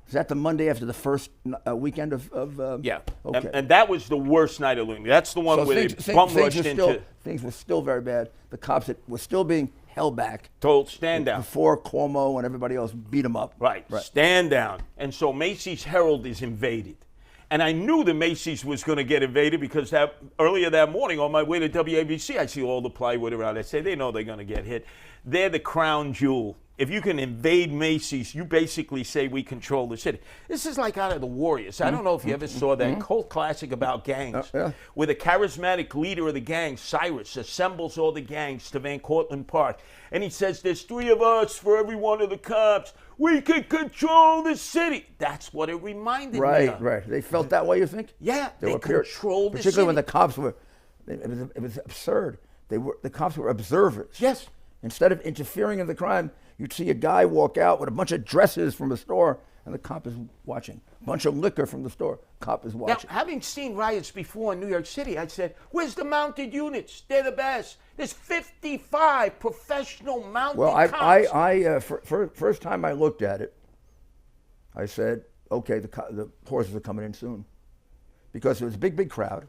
D: is that the Monday after the first weekend of
E: yeah.
D: Okay.
E: And that was the worst night of looting. That's the one where they bum rushed into.
D: Things were still very bad. The cops were still being held back.
E: Told, stand down.
D: Before Cuomo and everybody else beat them up.
E: Right. Stand down. And so Macy's Herald is invaded. And I knew the Macy's was going to get invaded because earlier that morning on my way to WABC, I see all the plywood around. I say, they know they're going to get hit. They're the crown jewel. If you can invade Macy's, you basically say we control the city. This is like out of the Warriors. I don't know if you ever saw that cult classic about gangs, where the charismatic leader of the gang, Cyrus, assembles all the gangs to Van Cortlandt Park. And he says, there's 3 of us for every one of the cops. We can control the city. That's what it reminded me of.
D: Right. They felt that way, you think?
E: Yeah, they controlled the city.
D: Particularly when the cops were, it was absurd. The cops were observers.
E: Yes.
D: Instead of interfering in the crime, you'd see a guy walk out with a bunch of dresses from a store, and the cop is watching. A bunch of liquor from the store, cop is watching.
E: Now, having seen riots before in New York City, I said, where's the mounted units? They're the best. There's 55 professional mounted cops.
D: First time I looked at it, I said, okay, the horses are coming in soon. Because it was a big crowd.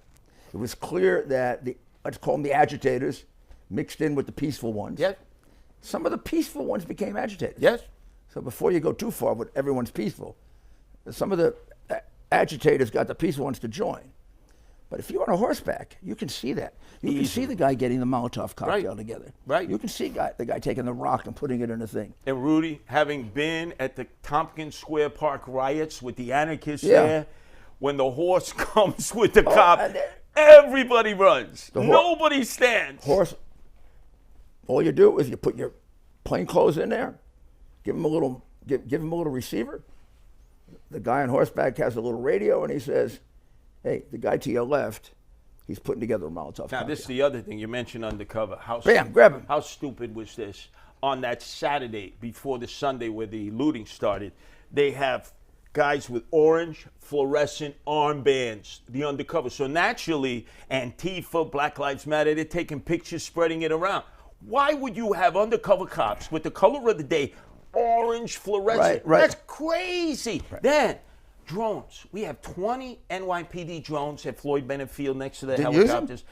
D: It was clear that let's call them the agitators, mixed in with the peaceful ones.
E: Yes.
D: Some of the peaceful ones became agitators.
E: Yes.
D: So before you go too far with everyone's peaceful, some of the agitators got the peaceful ones to join. But if you're on a horseback, you can see that. You can see the guy getting the Molotov cocktail together.
E: Right.
D: You can see the guy taking the rock and putting it in a thing.
E: And Rudy, having been at the Tompkins Square Park riots with the anarchists there, when the horse comes with the cop, everybody runs. Nobody stands.
D: Horse. All you do is you put your plain clothes in there, give him a little receiver. The guy on horseback has a little radio, and he says, "Hey, the guy to your left, he's putting together a Molotov cocktail."
E: Now, this is the other thing you mentioned undercover.
D: Bam, grab him.
E: How stupid was this? on that Saturday before the Sunday where the looting started, they have guys with orange fluorescent armbands, the undercover. So naturally, Antifa, Black Lives Matter, they're taking pictures, spreading it around. Why would you have undercover cops with the color of the day, orange fluorescent?
D: Right.
E: That's crazy. Right. Then, drones. We have 20 NYPD drones at Floyd Bennett Field next to the helicopters.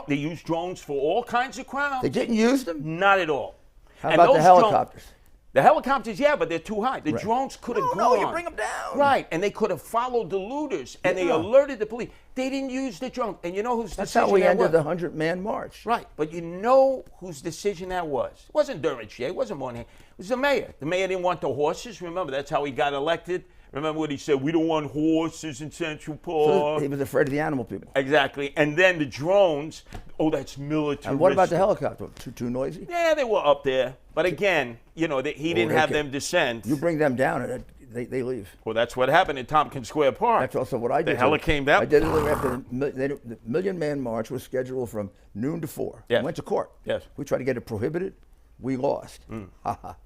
E: They use drones for all kinds of crimes.
D: They didn't use them?
E: Not at all.
D: How about the helicopters?
E: The helicopters, yeah, but they're too high. The drones could have gone.
D: No, you bring them down.
E: Right, and they could have followed the looters, and they alerted the police. They didn't use the drone. And you know whose
D: That's
E: decision
D: how we
E: that
D: ended
E: was?
D: the 100-man march.
E: Right, but you know whose decision that was? It wasn't Dermot Shea, it wasn't Moynihan. It was the mayor. The mayor didn't want the horses. Remember, that's how he got elected. Remember what he said? We don't want horses in Central Park.
D: So he was afraid of the animal people.
E: Exactly. And then the drones, that's military.
D: And what about the helicopter? Too noisy?
E: Yeah, they were up there. But again, he didn't have them descend.
D: You bring them down and they leave.
E: Well, that's what happened in Tompkins Square Park.
D: That's also what I did.
E: The heli came down.
D: I did it after the million-man march was scheduled from noon to 4.
E: Yes.
D: We went to court.
E: Yes.
D: We tried to get it prohibited. We lost. We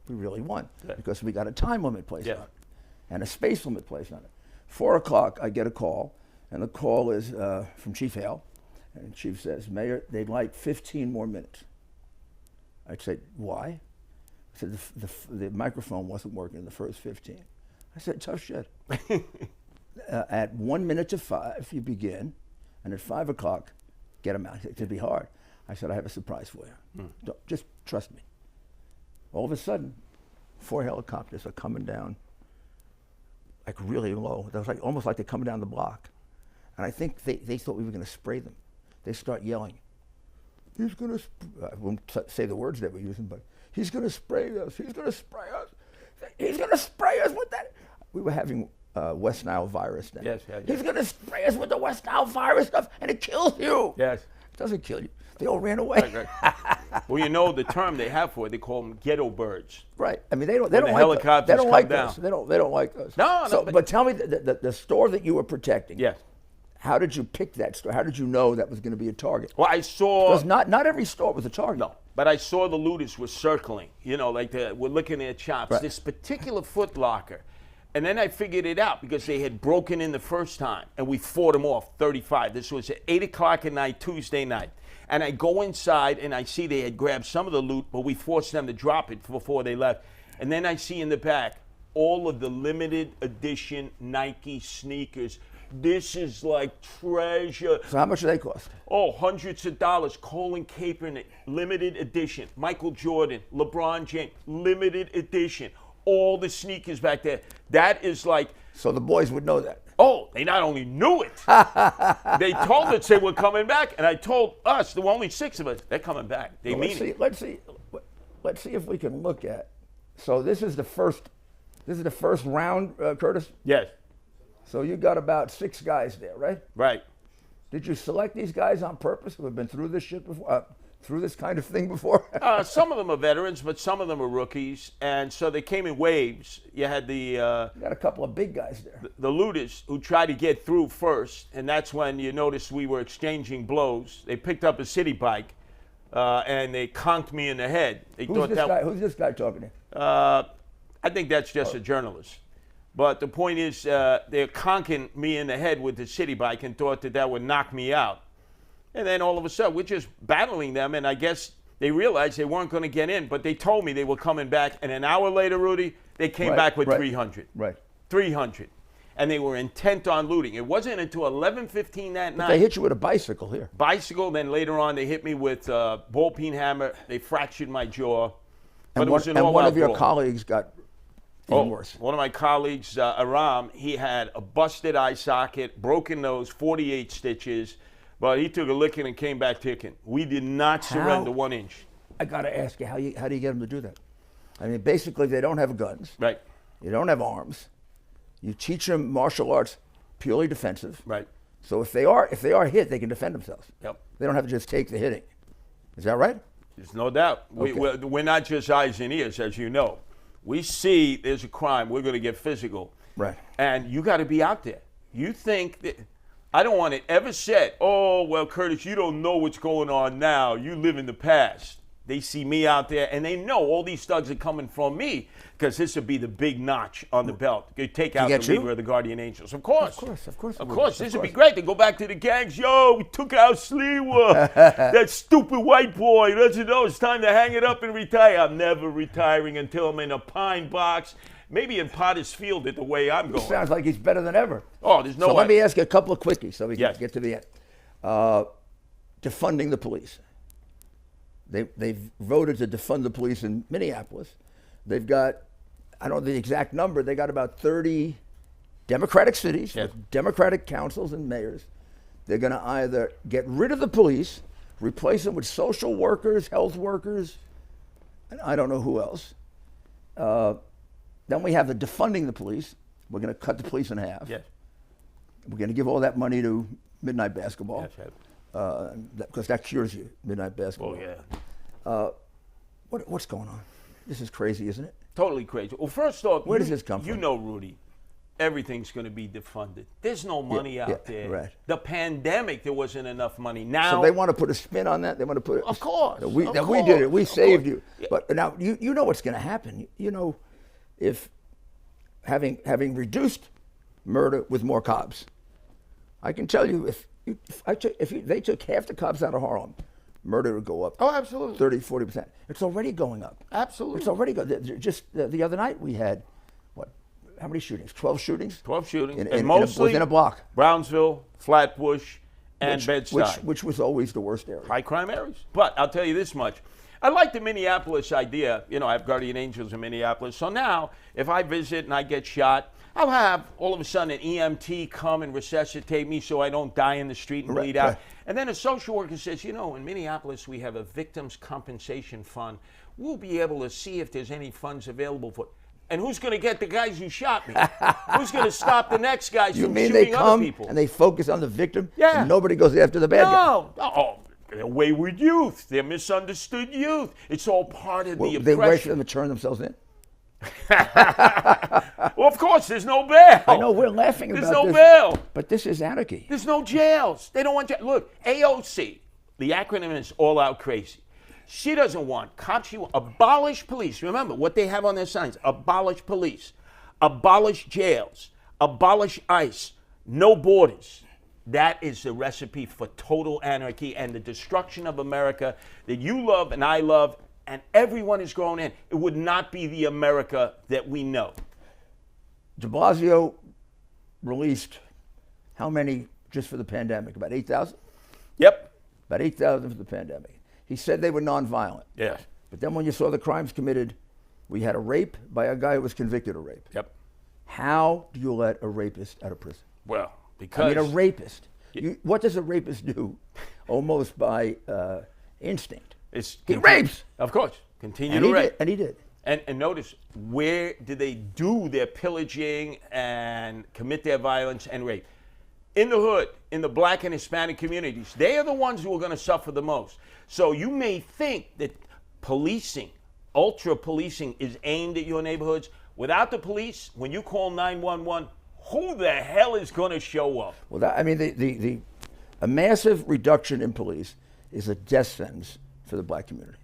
D: really won because we got a time limit placed on it and a space limit placed on it. 4 o'clock, I get a call, and the call is from Chief Hale, and the chief says, Mayor, they'd like 15 more minutes. I'd say, why? I said, the microphone wasn't working in the first 15. I said, tough shit. At 1 minute to 5, you begin, and at 5 o'clock, get them out. It'd be hard. I said, I have a surprise for you. Just trust me. All of a sudden, 4 helicopters are coming down, like really low. It was like almost like they're coming down the block. And I think they thought we were going to spray them. They start yelling. He's going to, I won't say the words that we're using, but he's going to spray us. He's going to spray us. He's going to spray us with that. We were having West Nile virus then.
E: Yes.
D: He's going to spray us with the West Nile virus stuff, and it kills you.
E: Yes.
D: It doesn't kill you. They all ran away.
E: Right. Well, you know the term they have for it. They call them ghetto birds.
D: Right. I mean, they don't
E: the
D: like
E: helicopters
D: they don't
E: come
D: like
E: down.
D: us. They don't like us.
E: No,
D: So,
E: no.
D: but tell me the store that you were protecting.
E: Yes.
D: How did you pick that store? How did you know that was going to be a target?
E: Well, I saw.
D: Because not every store was a target.
E: No, but I saw the looters were circling. We're licking their chops.
D: Right.
E: This particular Foot Locker. And then I figured it out because they had broken in the first time, and we fought them off 35. This was at 8 o'clock at night, Tuesday night. And I go inside, and I see they had grabbed some of the loot, but we forced them to drop it before they left. And then I see in the back all of the limited edition Nike sneakers. This is like treasure.
D: So how much do they cost?
E: Oh, hundreds of dollars. Colin Kaepernick, limited edition. Michael Jordan, LeBron James, limited edition. All the sneakers back there. That is like.
D: So the boys would know that.
E: Oh, they not only knew it, they told us they were coming back, and I told us, there were only 6 of us, they're coming back. They mean it.
D: Let's see if we can look at. So this is the first round, Curtis?
E: Yes.
D: So you got about 6 guys there, right?
E: Right.
D: Did you select these guys on purpose who have been through this shit before? Through this kind of thing before?
E: Some of them are veterans, but some of them are rookies, and so they came in waves. You had
D: You got a couple of big guys there.
E: the looters who tried to get through first, and that's when you noticed we were exchanging blows. They picked up a city bike, and they conked me in the head. They
D: Who's this guy talking to?
E: I think that's just a journalist. But the point is, they're conking me in the head with the city bike and thought that would knock me out. And then all of a sudden, we're just battling them, and I guess they realized they weren't going to get in, but they told me they were coming back, and an hour later, Rudy, they came back with 300.
D: Right.
E: 300. And they were intent on looting. It wasn't until 11:15 that night.
D: They hit you with a bicycle here.
E: Bicycle, then later on, they hit me with a ball-peen hammer. They fractured my jaw. But
D: And
E: it was an
D: one
E: all-out
D: of your
E: brawl.
D: colleagues got even worse.
E: One of my colleagues, Aram, he had a busted eye socket, broken nose, 48 stitches, but he took a licking and came back ticking. We did not surrender 1 inch.
D: I got to ask you, how do you get them to do that? I mean, basically, they don't have guns.
E: Right.
D: You don't have arms. You teach them martial arts purely defensive.
E: Right.
D: So if they are hit, they can defend themselves.
E: Yep.
D: They don't have to just take the hitting. Is that right?
E: There's no doubt.
D: Okay.
E: We're not just eyes and ears, as you know. We see there's a crime, we're going to get physical.
D: Right.
E: And you got to be out there. You think that, I don't want it ever said, oh, well, Curtis, you don't know what's going on now. You live in the past. They see me out there, and they know all these thugs are coming from me because this would be the big notch on the belt. You take out the leader of the Guardian Angels. Of course.
D: Of course.
E: This would be great. They go back to the gangs. Yo, we took out Sliwa. That stupid white boy. Doesn't know it's time to hang it up and retire. I'm never retiring until I'm in a pine box. Maybe in Potter's Field at the way I'm going.
D: Sounds like he's better than ever.
E: Oh, there's no way.
D: So let me ask you a couple of quickies so we can get to the end. Defunding the police. They've voted to defund the police in Minneapolis. They've got, I don't know the exact number, they got about 30 Democratic cities with Democratic councils and mayors. They're going to either get rid of the police, replace them with social workers, health workers, and I don't know who else. Then we have the defunding the police. We're going to cut the police in half.
E: Yes.
D: We're going to give all that money to midnight basketball.
E: Yes, yes.
D: Because that cures you, midnight basketball.
E: Oh, yeah.
D: What's going on? This is crazy, isn't it?
E: Totally crazy. Well, first off,
D: where does this come from?
E: You know, Rudy, everything's going to be defunded. There's no money out there.
D: Right.
E: The pandemic, there wasn't enough money. Now,
D: so they want to put a spin on that. They want to put.
E: Of course.
D: We did it. We saved you. Yeah. But now you know what's going to happen. You know, if having reduced murder with more cops, I can tell you if they took half the cops out of Harlem, murder would go up.
E: Oh, absolutely.
D: 30-40%. It's already going up.
E: Absolutely.
D: It's already going. Just the other night we had, how many shootings? 12 shootings?
E: 12 shootings.
D: And
E: mostly
D: within a block.
E: Brownsville, Flatbush, and Bed-Stuy.
D: Which was always the worst area.
E: High crime areas. But I'll tell you this much. I like the Minneapolis idea. You know, I have guardian angels in Minneapolis. So now, if I visit and I get shot, I'll have all of a sudden an EMT come and resuscitate me so I don't die in the street and bleed out. Right. And then a social worker says, you know, in Minneapolis we have a victims compensation fund. We'll be able to see if there's any funds available for. And who's going to get the guys who shot me? Who's going to stop the next guys from shooting other people?
D: And they focus on the victim?
E: Yeah.
D: And nobody goes after the bad guy?
E: No. They're wayward youth. They're misunderstood youth. It's all part of the oppression.
D: They wait for them to turn themselves in?
E: Well, of course, there's no bail.
D: I know, we're laughing about this.
E: There's no bail.
D: But this is anarchy.
E: There's no jails. They don't want jail. Look, AOC, the acronym is All Out Crazy. She doesn't want cops. She wants abolish police. Remember what they have on their signs. Abolish police. Abolish jails. Abolish ICE. No borders. That is the recipe for total anarchy and the destruction of America that you love and I love. And everyone is grown in. It would not be the America that we know.
D: De Blasio released how many just for the pandemic? About 8,000?
E: Yep.
D: About 8,000 for the pandemic. He said they were nonviolent.
E: Yes.
D: But then when you saw the crimes committed, we had a rape by a guy who was convicted of rape.
E: Yep.
D: How do you let a rapist out of prison?
E: Well, because...
D: I mean, a rapist. What does a rapist do? Almost by instinct. He rapes.
E: Of course. Continue to rape.
D: And he did.
E: And notice, where do they do their pillaging and commit their violence and rape? In the hood, in the black and Hispanic communities. They are the ones who are going to suffer the most. So you may think that policing, ultra policing, is aimed at your neighborhoods. Without the police, when you call 911, who the hell is going to show up?
D: Well, a massive reduction in police is a death sentence for the black community.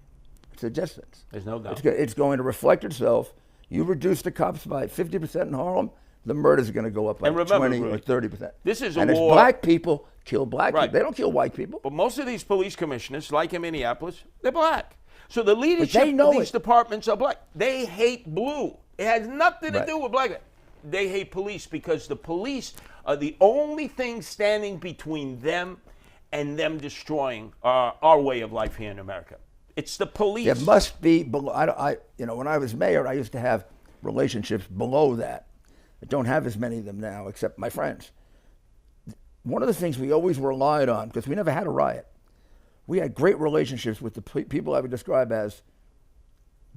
D: It's a death sentence.
E: There's no doubt.
D: It's going to reflect itself. You reduce the cops by 50% in Harlem, the murders are going to go up by 20 or 30%.
E: This is a
D: and
E: war.
D: It's black people kill black people. They don't kill white people.
E: But most of these police commissioners, like in Minneapolis, they're black. So the leadership of these departments are black. They hate blue. It has nothing to do with black. They hate police because the police are the only thing standing between them and them destroying our way of life here in America. It's the police.
D: There must be below. When I was mayor, I used to have relationships below that. I don't have as many of them now, except my friends. One of the things we always relied on, because we never had a riot, we had great relationships with the people I would describe as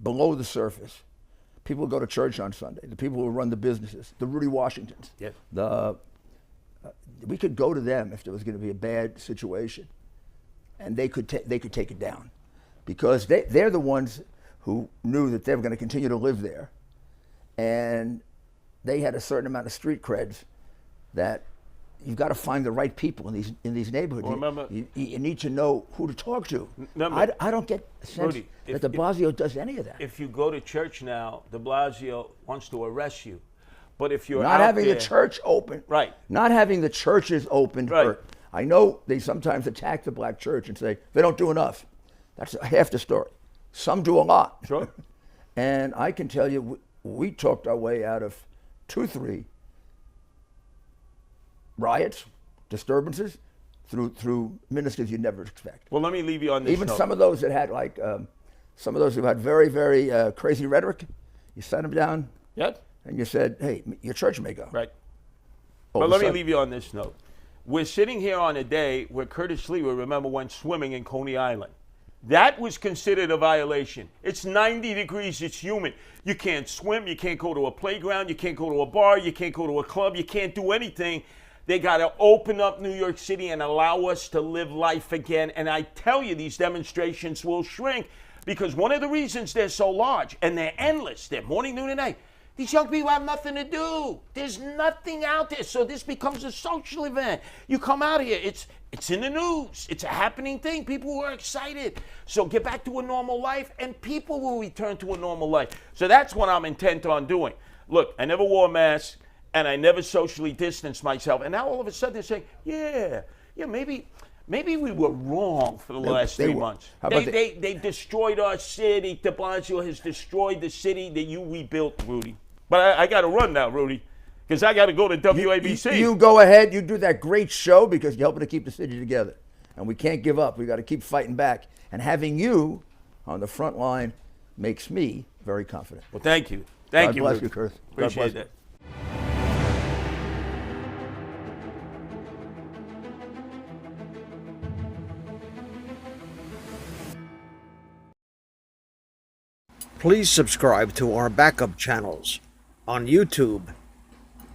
D: below the surface. People who go to church on Sunday, the people who run the businesses, the Rudy Washingtons.
E: Yes.
D: We could go to them if there was going to be a bad situation, and they could take it down, because they're the ones who knew that they were going to continue to live there, and they had a certain amount of street creds that you've got to find the right people in these neighborhoods.
E: Well, remember,
D: you need to know who to talk to.
E: Remember,
D: I don't get a sense
E: Rudy,
D: that de Blasio does any of that.
E: If you go to church now, de Blasio wants to arrest you. But if you're
D: not
E: out
D: having
E: there,
D: the church open,
E: right?
D: Not having the churches open.
E: Right.
D: I know they sometimes attack the black church and say they don't do enough. That's half the story. Some do a lot.
E: Sure.
D: And I can tell you, we talked our way out of 2-3 riots, disturbances, through ministers you'd never expect.
E: Well, let me leave you on this
D: Even
E: note.
D: some of those that had some of those who had very, very crazy rhetoric, you sat them down.
E: Yep.
D: And you said, hey, your church may go.
E: Right.
D: All
E: But
D: of a
E: let me
D: sudden.
E: leave you on this note. We're sitting here on a day where Curtis Sliwa, remember, went swimming in Coney Island. That was considered a violation. It's 90 degrees, it's humid. You can't swim, you can't go to a playground, you can't go to a bar, you can't go to a club, you can't do anything. They got to open up New York City and allow us to live life again. And I tell you, these demonstrations will shrink because one of the reasons they're so large, and they're endless, they're morning, noon, and night, these young people have nothing to do. There's nothing out there. So this becomes a social event. You come out here, it's in the news. It's a happening thing. People are excited. So get back to a normal life, and people will return to a normal life. So that's what I'm intent on doing. Look, I never wore a mask, and I never socially distanced myself. And now all of a sudden they're saying, yeah, maybe we were wrong for the last 3 months. They destroyed our city. De Blasio has destroyed the city that you rebuilt, Rudy. But I got to run now, Rudy, because I got to go to WABC.
D: You go ahead. You do that great show because you're helping to keep the city together. And we can't give up. We got to keep fighting back. And having you on the front line makes me very confident.
E: Well, thank you. Thank you,
D: God bless
E: Rudy.
D: you, Kurt.
E: Appreciate that.
A: Please subscribe to our backup channels on YouTube: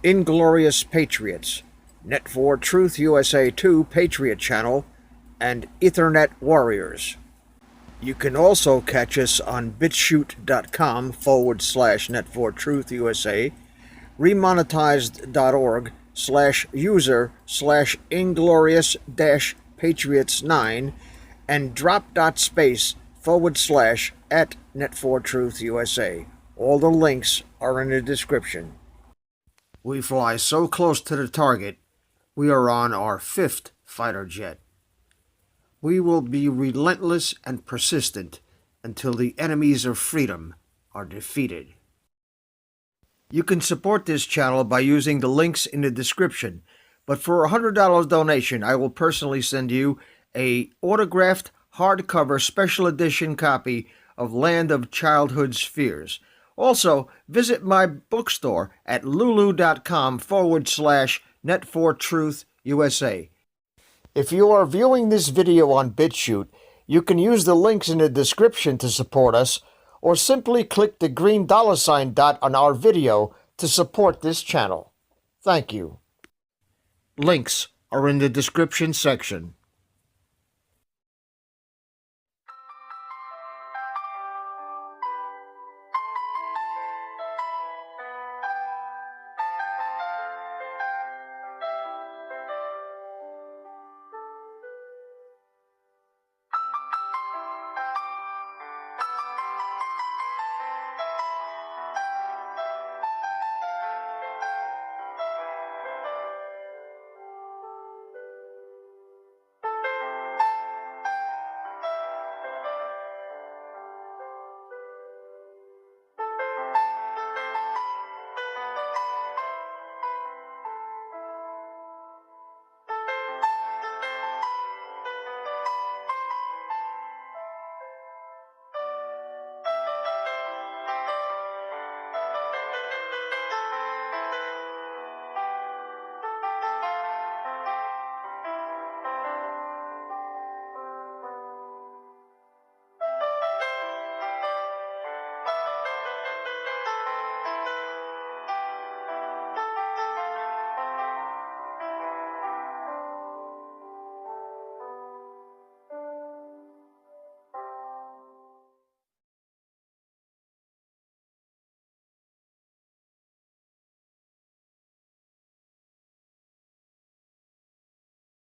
A: Inglorious Patriots, Net4 Truth USA 2 Patriot channel, and Ethernet Warriors. You can also catch us on BitChute.com/Net4Truth USA, remonetized.org/user/Inglorious-Patriots9, and drop.space/@Net4Truth USA. All the links are in the description. We fly so close to the target, we are on our 5th fighter jet. We will be relentless and persistent until the enemies of freedom are defeated. You can support this channel by using the links in the description, but for a $100 donation, I will personally send you a autographed hardcover special edition copy of Land of Childhood's Fears. Also, visit my bookstore at lulu.com/Net4Truth USA. If you are viewing this video on BitChute, you can use the links in the description to support us, or simply click the green $ dot on our video to support this channel. Thank you. Links are in the description section.